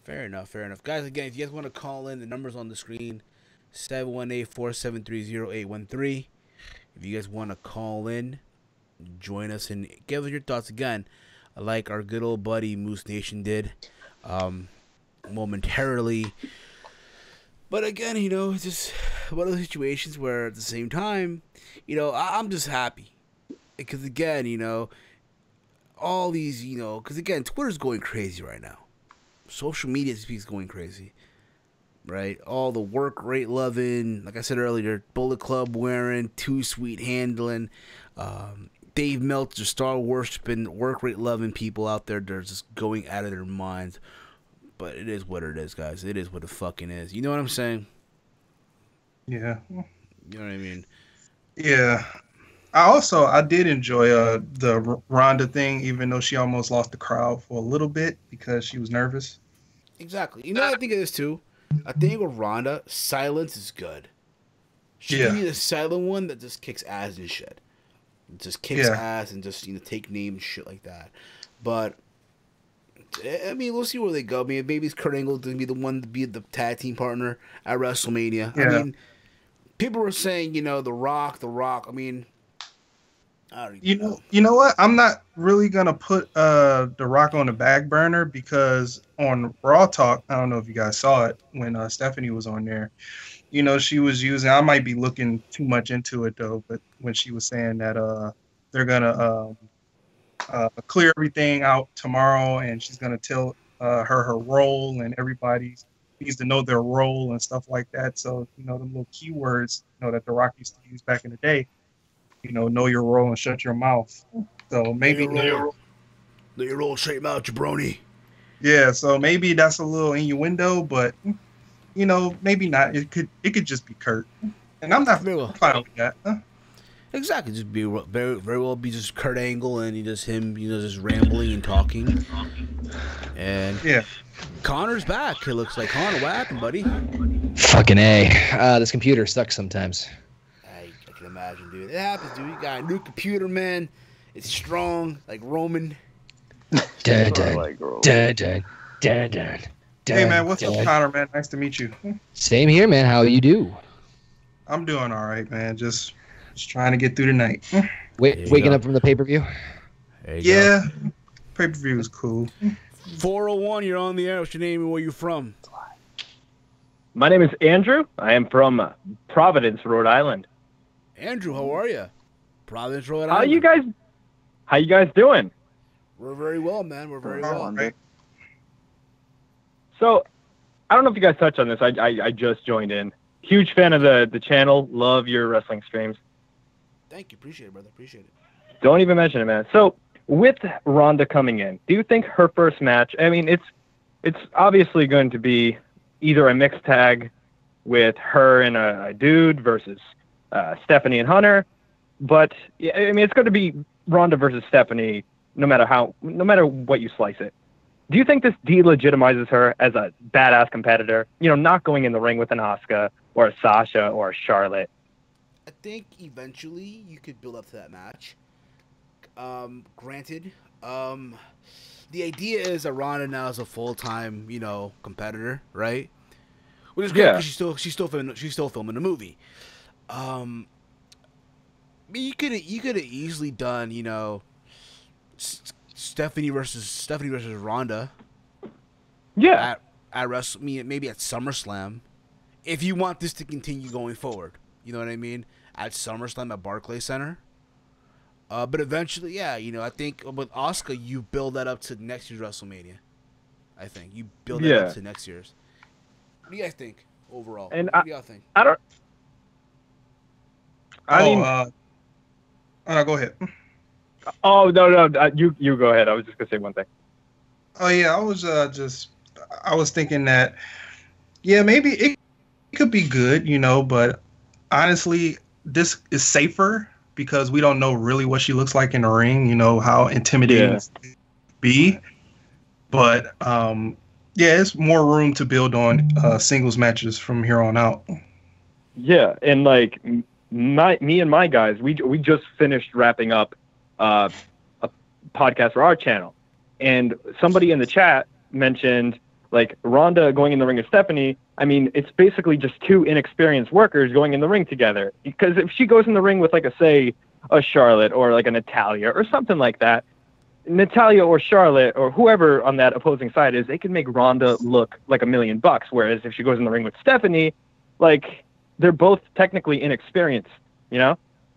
Fair enough. Fair enough, guys. Again, if you guys want to call in, the numbers on the screen: 718-473-0813. If you guys want to call in, join us and give us your thoughts again, like our good old buddy Moose Nation did, momentarily. But again, it's just one of those situations where at the same time, I'm just happy. Because again, all these, because again, Twitter's going crazy right now. Social media is going crazy. Right? All the work rate loving, like I said earlier, Bullet Club wearing, Too Sweet handling, Dave Meltzer, Star worshiping, work rate loving people out there. They're just going out of their minds. But it is what it is, guys. It is what it fucking is. You know what I'm saying? Yeah. You know what I mean? Yeah. I did enjoy the Rhonda thing, even though she almost lost the crowd for a little bit because she was nervous. Exactly. You know what I think of this too? I think with Rhonda, silence is good. She can be the silent one that just kicks ass and shit. Just kicks ass and just take names and shit like that. But I mean, we'll see where they go. I mean, maybe Kurt Angle to be the one to be the tag team partner at WrestleMania. Yeah. I mean, people were saying, The Rock. I mean, I don't even know. You know what? I'm not really gonna put The Rock on the back burner because on Raw Talk, I don't know if you guys saw it when Stephanie was on there. She was using. I might be looking too much into it though, but when she was saying that they're gonna clear everything out tomorrow, and she's gonna tell her role, and everybody needs to know their role and stuff like that. So the little keywords that The Rock used to use back in the day. Know your role and shut your mouth. So maybe know your role, straight mouth, jabroni. Yeah, so maybe that's a little innuendo, but maybe not. It could just be Kurt, and I'm not fine with that. Exactly, just be very, very well be just Kurt Angle and just him, just rambling and talking. And Connor's back. It looks like Connor. What happened, buddy? Fucking A. This computer sucks sometimes. I can imagine, dude. It happens, dude. You got a new computer, man. It's strong, like Roman. Dun, dun, dun, dun, dun, dun, hey, man, what's up, Connor, man? Nice to meet you. Same here, man. How you do? I'm doing all right, man. Just trying to get through the night. Waking up from the pay-per-view? Yeah. Pay-per-view is cool. 401, you're on the air. What's your name and where you from? My name is Andrew. I am from Providence, Rhode Island. Andrew, how are you? Providence, Rhode Island. How you guys doing? We're very well, man. We're very well. Right. So, I don't know if you guys touched on this. I just joined in. Huge fan of the channel. Love your wrestling streams. Thank you. Appreciate it, brother. Appreciate it. Don't even mention it, man. So, with Ronda coming in, do you think her first match, I mean, it's obviously going to be either a mixed tag with her and a dude versus Stephanie and Hunter, but I mean, it's going to be Ronda versus Stephanie no matter what you slice it. Do you think this delegitimizes her as a badass competitor? Not going in the ring with an Asuka or a Sasha or a Charlotte. I think eventually you could build up to that match. Granted, the idea is that Ronda now is a full-time, competitor, right? Which is good because she's still filming the movie. You could have easily done, Stephanie versus Ronda. Yeah. At maybe at SummerSlam, if you want this to continue going forward. You know what I mean? At SummerSlam at Barclays Center. But eventually, I think with Asuka, you build that up to next year's WrestleMania. I think you build that up to next year's. What do you guys think overall? And what do y'all think? I don't. No, go ahead. Oh no, you go ahead. I was just gonna say one thing. Oh yeah, I was thinking that maybe it could be good, but honestly, this is safer because we don't know really what she looks like in the ring, how intimidating it can be. But it's more room to build on singles matches from here on out. Yeah, and like me and my guys, we just finished wrapping up a podcast for our channel, and somebody in the chat mentioned like Ronda going in the ring with Stephanie. I mean, it's basically just two inexperienced workers going in the ring together. Because if she goes in the ring with like a Charlotte or like a Natalya or something like that, Natalya or Charlotte or whoever on that opposing side is, they can make Ronda look like $1 million. Whereas if she goes in the ring with Stephanie, like they're both technically inexperienced,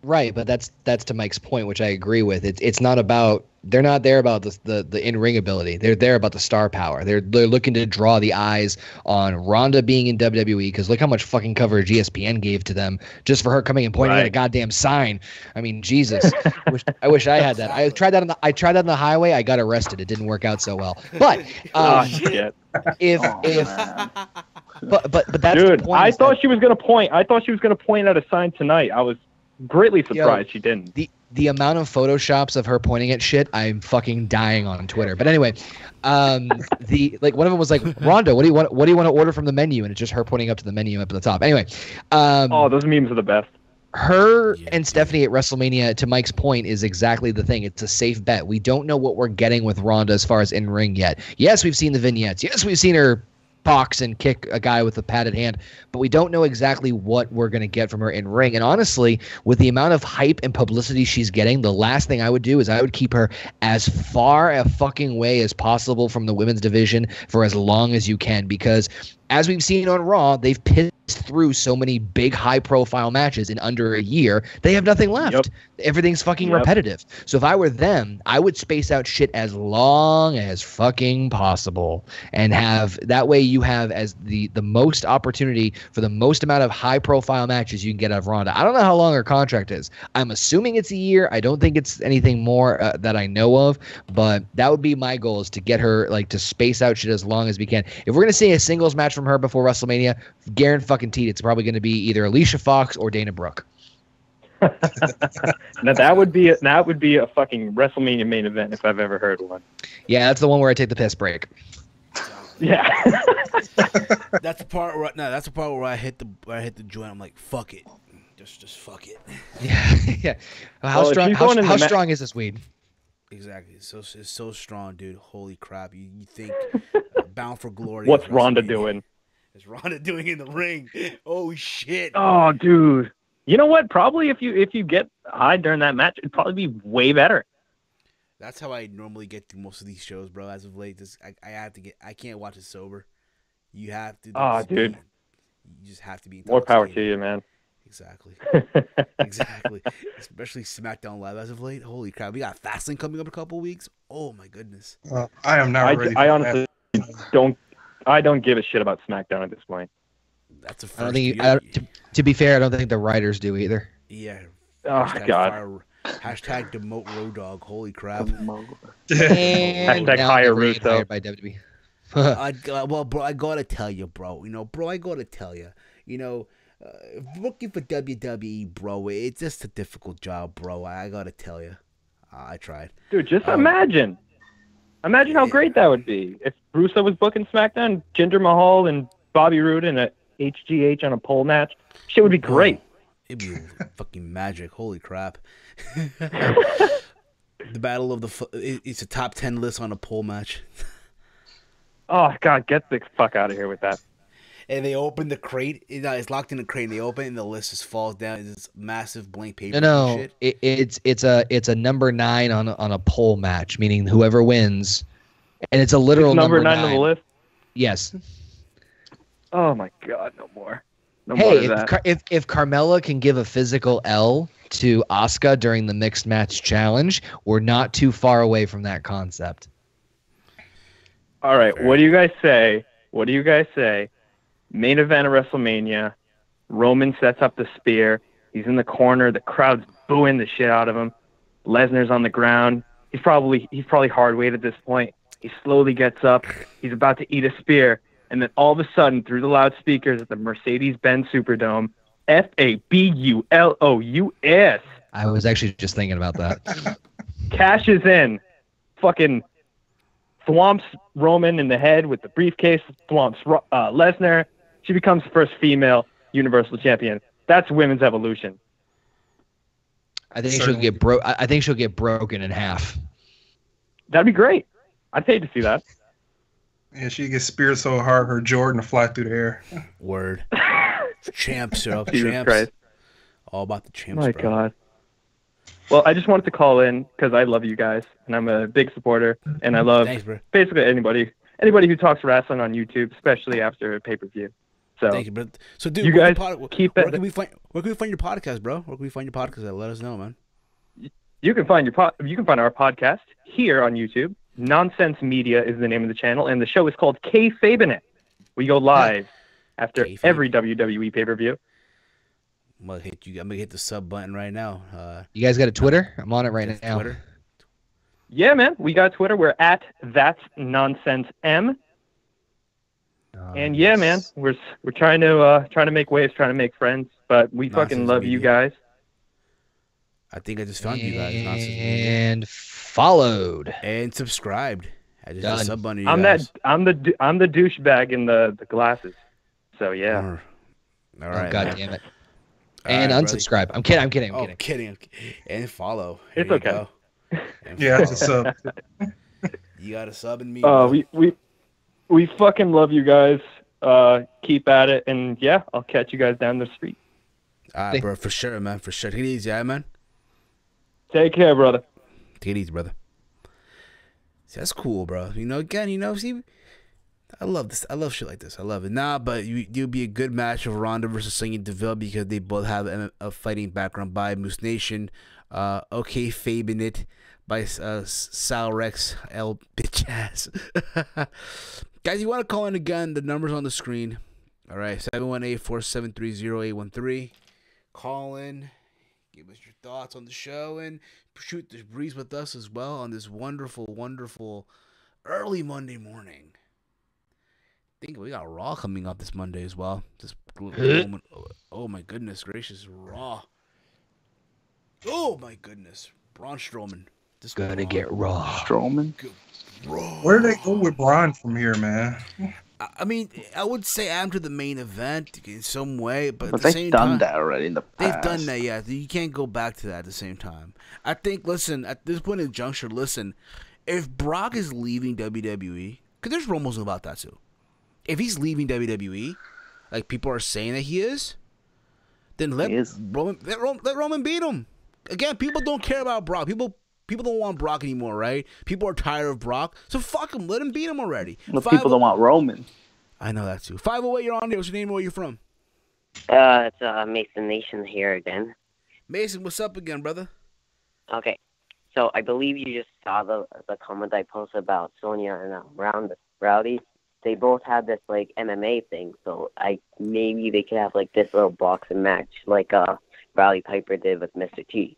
Right, but that's to Mike's point, which I agree with. It's not about, they're not there about the in-ring ability. They're there about the star power. They're looking to draw the eyes on Ronda being in WWE, because look how much fucking coverage ESPN gave to them just for her coming and pointing at a goddamn sign. I mean, Jesus. I wish I had that. I tried that on the highway. I got arrested. It didn't work out so well. But shit. But that's dude, the point. I thought she was gonna point at a sign tonight. I was greatly surprised she didn't. The amount of photoshops of her pointing at shit, I'm fucking dying on Twitter. But anyway, one of them was like, Ronda, what do you want to order from the menu? And it's just her pointing up to the menu up at the top. Anyway, those memes are the best. Her and Stephanie at WrestleMania, to Mike's point, is exactly the thing. It's a safe bet. We don't know what we're getting with Ronda as far as in ring yet. Yes, we've seen the vignettes. Yes, we've seen her box and kick a guy with a padded hand, but we don't know exactly what we're going to get from her in ring. And honestly, with the amount of hype and publicity she's getting, the last thing I would do is I would keep her as far a fucking way as possible from the women's division for as long as you can, because as we've seen on Raw, they've pissed through so many big high-profile matches in under a year. They have nothing left. Yep. Everything's fucking repetitive. So if I were them, I would space out shit as long as fucking possible, and have that way you have as the most opportunity for the most amount of high-profile matches you can get out of Ronda. I don't know how long her contract is. I'm assuming it's a year. I don't think it's anything more that I know of, but that would be my goal, is to get her to space out shit as long as we can. If we're gonna see a singles match from her before WrestleMania, guaranteed it's probably going to be either Alicia Fox or Dana Brooke. Now that would be a fucking WrestleMania main event if I've ever heard one. Yeah, that's the one where I take the piss break. Yeah. That's the part where I hit the joint. I'm like, fuck it, just fuck it. Yeah. How strong is this weed? Exactly. It's so strong, dude. Holy crap! You think Bound for Glory? What's Ronda doing? Is Ronda doing in the ring? Oh shit! Oh, dude. You know what? Probably if you get high during that match, it'd probably be way better. That's how I normally get through most of these shows, bro. As of late, I can't watch it sober. You have to. Oh, dude. You just have to be. More power to you, man. Exactly. Exactly. Especially SmackDown Live as of late. Holy crap! We got Fastlane coming up in a couple weeks. Oh my goodness. I am not ready. I honestly don't. I don't give a shit about SmackDown at this point. That's a first. To be fair, I don't think the writers do either. Yeah. Oh God. Hashtag demote Road Dogg. Holy crap. Hashtag hire Russo. Hired by WWE. Bro, I gotta tell you, bro. Working for WWE, bro, it's just a difficult job, bro. I gotta tell you. I tried. Dude, just imagine. Imagine how great that would be if Russo was booking SmackDown, Jinder Mahal and Bobby Roode in a HGH on a pole match. Shit would be great. It'd be fucking magic. Holy crap. The battle of it's a top 10 list on a pole match. Oh, God, get the fuck out of here with that. And they open the crate. It's locked in the crate. And they open it, and the list just falls down. It's this massive blank paper. No, shit. It's a number 9 on a pole match, meaning whoever wins, and it's a literal number 9 on the list. Yes. Oh my God, no more. No hey, more of that. if Carmella can give a physical L to Asuka during the mixed match challenge, we're not too far away from that concept. All right, what do you guys say? Main event of WrestleMania. Roman sets up the spear. He's in the corner. The crowd's booing the shit out of him. Lesnar's on the ground. He's probably hard weight at this point. He slowly gets up. He's about to eat a spear. And then all of a sudden, through the loudspeakers at the Mercedes-Benz Superdome, Fabulous I was actually just thinking about that. cashes in. Fucking thwomps Roman in the head with the briefcase. Thwomps Lesnar. She becomes the first female Universal Champion. That's women's evolution. I think she'll get I think she'll get broken in half. That'd be great. I'd pay to see that. Yeah, she gets speared so hard her Jordan will fly through the air. Word. Champs, bro. Jesus Champs. Christ. All about the champs, My bro. God. Well, I just wanted to call in because I love you guys, and I'm a big supporter, and I love Thanks, bro. basically anybody who talks wrestling on YouTube, especially after a pay-per-view. So Thank you, bro. So, dude, you where guys can keep where it. can we find your podcast, bro? Where can we find your podcast at? Let us know, man. You can find our podcast here on YouTube. Nonsense Media is the name of the channel, and the show is called Kayfabing It. We go live after Kayfabe. every WWE pay-per-view. I'm gonna hit the sub button right now. You guys got a Twitter? I'm on it right Just now. Twitter. Yeah, man, we got Twitter. We're at That's Nonsense M. And yeah, man, we're trying to make waves, trying to make friends, but we fucking Nonsense love you Media. guys. I think I just found you guys. Nonsense Media. And followed. And subscribed. I just hit Done. the sub button. To you I'm guys. I'm the douchebag in the glasses. So yeah. All right. Oh, God man. damn it. All And right, buddy. unsubscribe. I'm kidding. I'm kidding. I'm Oh, kidding. kidding. And follow. It's Here you okay. go. And Yeah, follow. that's a sub. You got a sub in me. bro. We fucking love you guys. Keep at it, and yeah, I'll catch you guys down the street. All right, bro. For sure, man. For sure. Take it easy, man. Take care, brother. Take it easy, brother. See, that's cool, bro. See, I love this. I love shit like this. I love it. Nah, but you'd be a good match of Ronda versus Sonya Deville because they both have a fighting background by Moose Nation. Okay, Fabing It by Salrex L bitch ass. Guys, you want to call in again? The number's on the screen. All right, 718-473-0813. Call in. Give us your thoughts on the show and shoot the breeze with us as well on this wonderful, wonderful early Monday morning. I think we got Raw coming up this Monday as well. Oh my goodness gracious, Raw. Oh my goodness, Braun Strowman. Just Gonna get raw. Strowman. Where do they go with Braun from here, man? I mean, I would say after the main event in some way, but at But the they've same done time, that already in the past. they've done that, yeah. You can't go back to that at the same time. I think, listen, at this point in the juncture, if Brock is leaving WWE, because there's rumors about that too. If he's leaving WWE, like people are saying that he is, then let Roman beat him. Again, people don't care about Brock. People don't want Brock anymore, right? People are tired of Brock, so fuck him. Let him beat him already. But people don't want Roman. I know that too. 508, you're on there. What's your name? Where you from? It's Mason Nation here again. Mason, what's up again, brother? Okay, so I believe you just saw the comment I posted about Sonya and Rowdy. They both have this like MMA thing, so maybe they could have like this little boxing match, like Rowdy Piper did with Mr. T.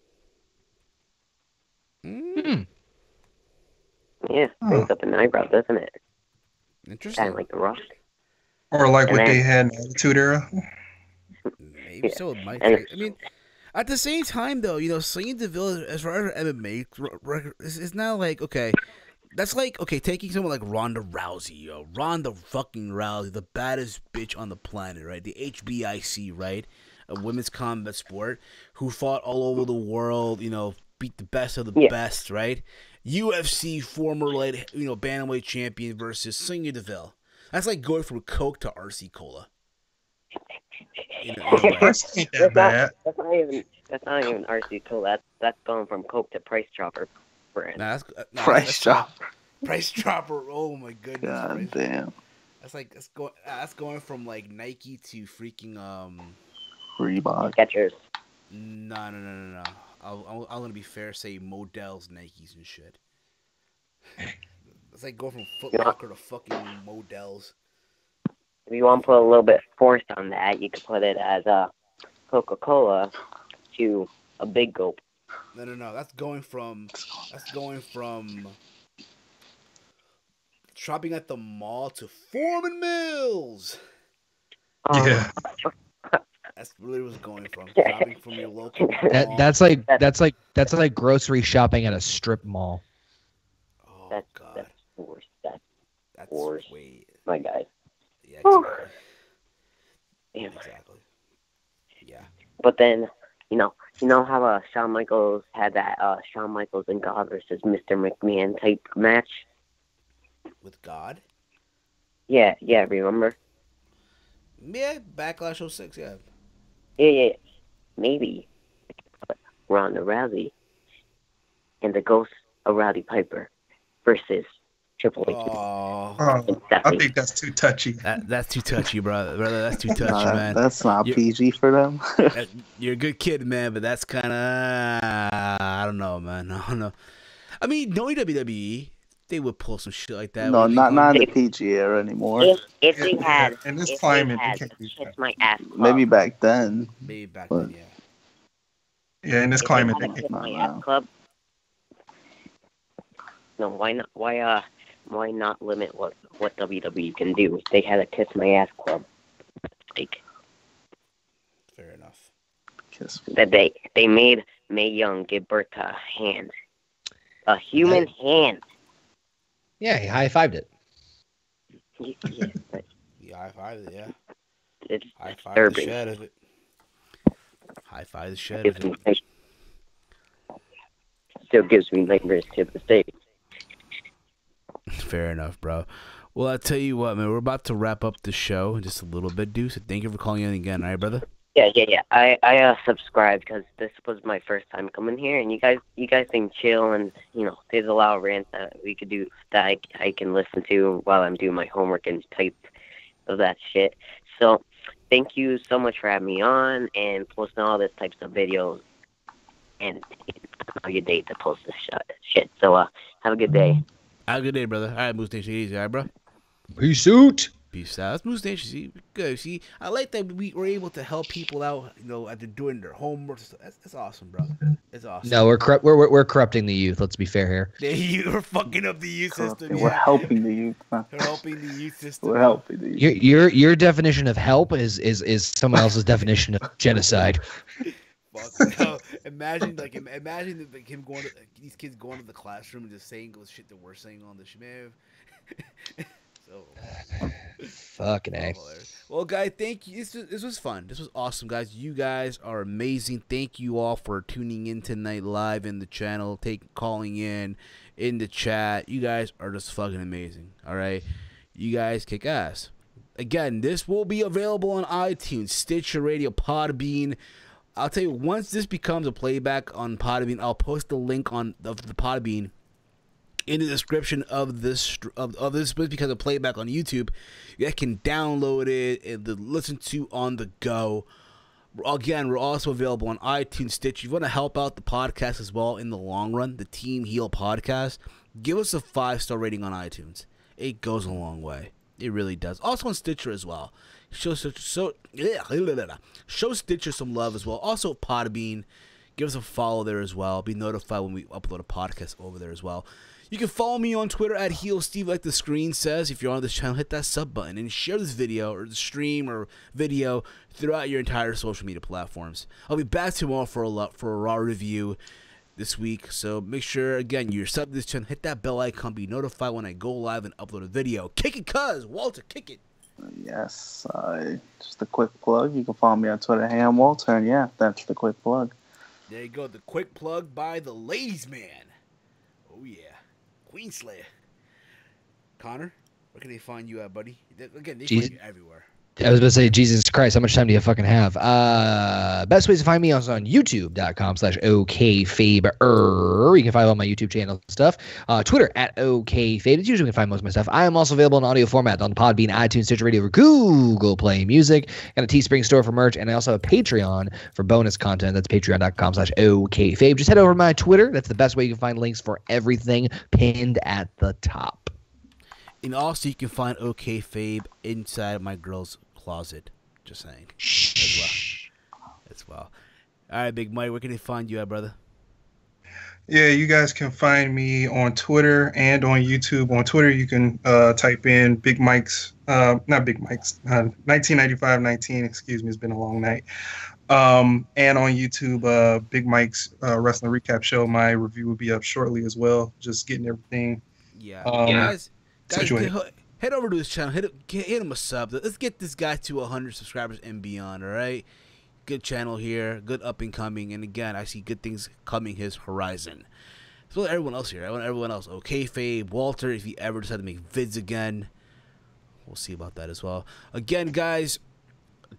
Yeah, brings up an eyebrow, doesn't it? Interesting. Kind of like The Rock. Or like And what then- they had in the Attitude Era? Maybe so. It might. And I mean, at the same time, though, Sonya Deville, as far as MMA, is now like, okay, that's like, okay, taking someone like Ronda Rousey, Ronda fucking Rousey, the baddest bitch on the planet, right? The HBIC, right? A women's combat sport, who fought all over the world, beat the best of the best, right? UFC former, bantamweight champion versus Sonya Deville. That's like going from Coke to RC Cola. Price ain't that bad. That's not even RC Cola. That's going from Coke to Price Chopper brand. Price Chopper. Price Chopper. Oh my goodness. God damn. That's going from like Nike to freaking Reebok. Skechers. No. I'm gonna be fair. Say Models, Nikes, and shit. It's like going from Foot Locker to fucking Models. If you want to put a little bit force on that, you could put it as a Coca-Cola to a Big Gulp. No. That's going from shopping at the mall to Foreman Mills. Yeah. That's really what's going from. Shopping from your local mall. That's like grocery shopping at a strip mall. Oh, God. That's worse. That's worse. way. My guy. Yeah, Whew. exactly. Damn. Exactly. Yeah. But then, you know how Shawn Michaels had that Shawn Michaels and God versus Mr. McMahon type match? With God? Yeah, remember? Yeah, Backlash 06, yeah. Yeah. Maybe Ronda Rousey and the ghost of Rowdy Piper versus Triple H. Oh, I think that's too touchy. that's too touchy, brother. That's too touchy, man. That's not PG for them. You're a good kid, man, but that's kind of I don't know, man. I don't know. I mean, knowing WWE, they would pull some shit like that. No, not in the PG era anymore. If they had, in this if climate, they you had can't do Kiss that. My Ass Club, Maybe back then. Maybe back But- then, yeah. Yeah, in this if climate, they they had a can't. Kiss My Wow. Ass Club. No, why not? Why not limit what WWE can do? They had a Kiss My Ass Club, like Fair enough. Kiss. that they made Mae Young give birth to a hand, a human hand. Yeah, he high-fived it. Yeah, but Yeah, high five it, yeah. it's High five the disturbing. shed of it. High five the shed of it. Still gives me nightmares to this day. Fair enough, bro. Well, I tell you what, man, we're about to wrap up the show in just a little bit, dude. So thank you for calling in again, all right, brother? Yeah. I subscribed because this was my first time coming here, and you guys seem chill, and there's a lot of rants that we could do that I can listen to while I'm doing my homework and type of that shit. So thank you so much for having me on and posting all this types of videos and your date to post this shit. So have a good day. Have a good day, brother. All right, Moose Nation, easy, all right, bro? Peace out. Peace out. That's Moose Nation. See, good. See, I like that we were able to help people out, after doing their homework. That's awesome, bro. It's awesome. No, we're corrupting the youth. Let's be fair here. Yeah, you were fucking up the youth system. We're Yeah. helping the youth. We're helping the youth system. We're helping the youth. Your definition of help is someone else's definition of genocide. Fuck. No, imagine him going to these kids going to the classroom and just saying the shit that we're saying on the shmev. So Fucking A. well, guys, thank you. This was fun. This was awesome, guys. You guys are amazing. Thank you all for tuning in tonight live in the channel, calling in the chat. You guys are just fucking amazing. All right, you guys kick ass. Again, this will be available on iTunes, Stitcher Radio, Podbean. I'll tell you, once this becomes a playback on Podbean, I'll post the link of the Podbean in the description of this because of playback on YouTube. You can download it and listen to on the go. Again, we're also available on iTunes, Stitch. If you want to help out the podcast as well in the long run, the Team Heal podcast, give us a 5-star rating on iTunes. It goes a long way. It really does. Also on Stitcher as well. Show Stitcher some love as well. Also Podbean. Give us a follow there as well. Be notified when we upload a podcast over there as well. You can follow me on Twitter at HealSteve, like the screen says. If you're on this channel, hit that sub button and share this video or the stream or video throughout your entire social media platforms. I'll be back tomorrow for a raw review this week. So make sure, again, you're subbed to this channel. Hit that bell icon. Be notified when I go live and upload a video. Kick it, cuz. Walter, kick it. Yes. Just a quick plug. You can follow me on Twitter, Walter. And yeah, that's the quick plug. There you go. The quick plug by the ladies' man. Oh, yeah. Queen Slayer. Connor, where can they find you at, buddy? Again, they find you everywhere. I was about to say, Jesus Christ, how much time do you fucking have? Best ways to find me is on youtube.com/okfaber. You can find all my YouTube channel stuff. Twitter at okfabe. It's usually you can find most of my stuff. I am also available in audio format on Podbean, iTunes, Stitcher Radio, or Google Play Music. Got a Teespring store for merch, and I also have a Patreon for bonus content. That's patreon.com/okfabe. Just head over to my Twitter. That's the best way you can find links for everything pinned at the top. And also, you can find OK Fabe inside of my girl's closet. Just saying. As well. All right, Big Mike, where can they find you at, brother? Yeah, you guys can find me on Twitter and on YouTube. On Twitter, you can type in Big Mike's, not Big Mike's, 1995-19. Excuse me, it's been a long night. And on YouTube, Big Mike's Wrestling Recap Show. My review will be up shortly as well. Just getting everything. Yeah, Yeah. guys, situated. head over to his channel. Hit him a sub. Let's get this guy to 100 subscribers and beyond. All right, good channel here, good up and coming. And again, I see good things coming his horizon. So everyone else here, I want everyone else. Okay, Fabe, Walter, if he ever decide to make vids again, we'll see about that as well. Again, guys,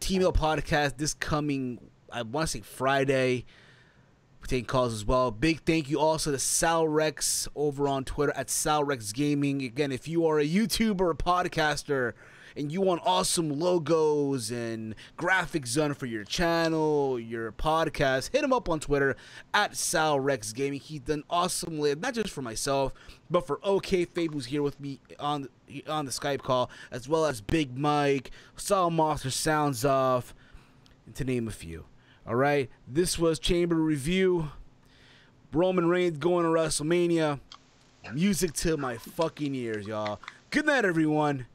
T-Mail podcast this coming, I want to say Friday. We're taking calls as well. Big thank you also to Salrex over on Twitter at Salrex Gaming. Again, if you are a YouTuber or podcaster and you want awesome logos and graphics done for your channel, your podcast, hit him up on Twitter at Salrex Gaming. He's done awesome, not just for myself, but for OK Fabe, who's here with me on the Skype call, as well as Big Mike, Saw Monster Sounds Off, to name a few. All right, this was Chamber Review. Roman Reigns going to WrestleMania. Music to my fucking ears, y'all. Good night, everyone.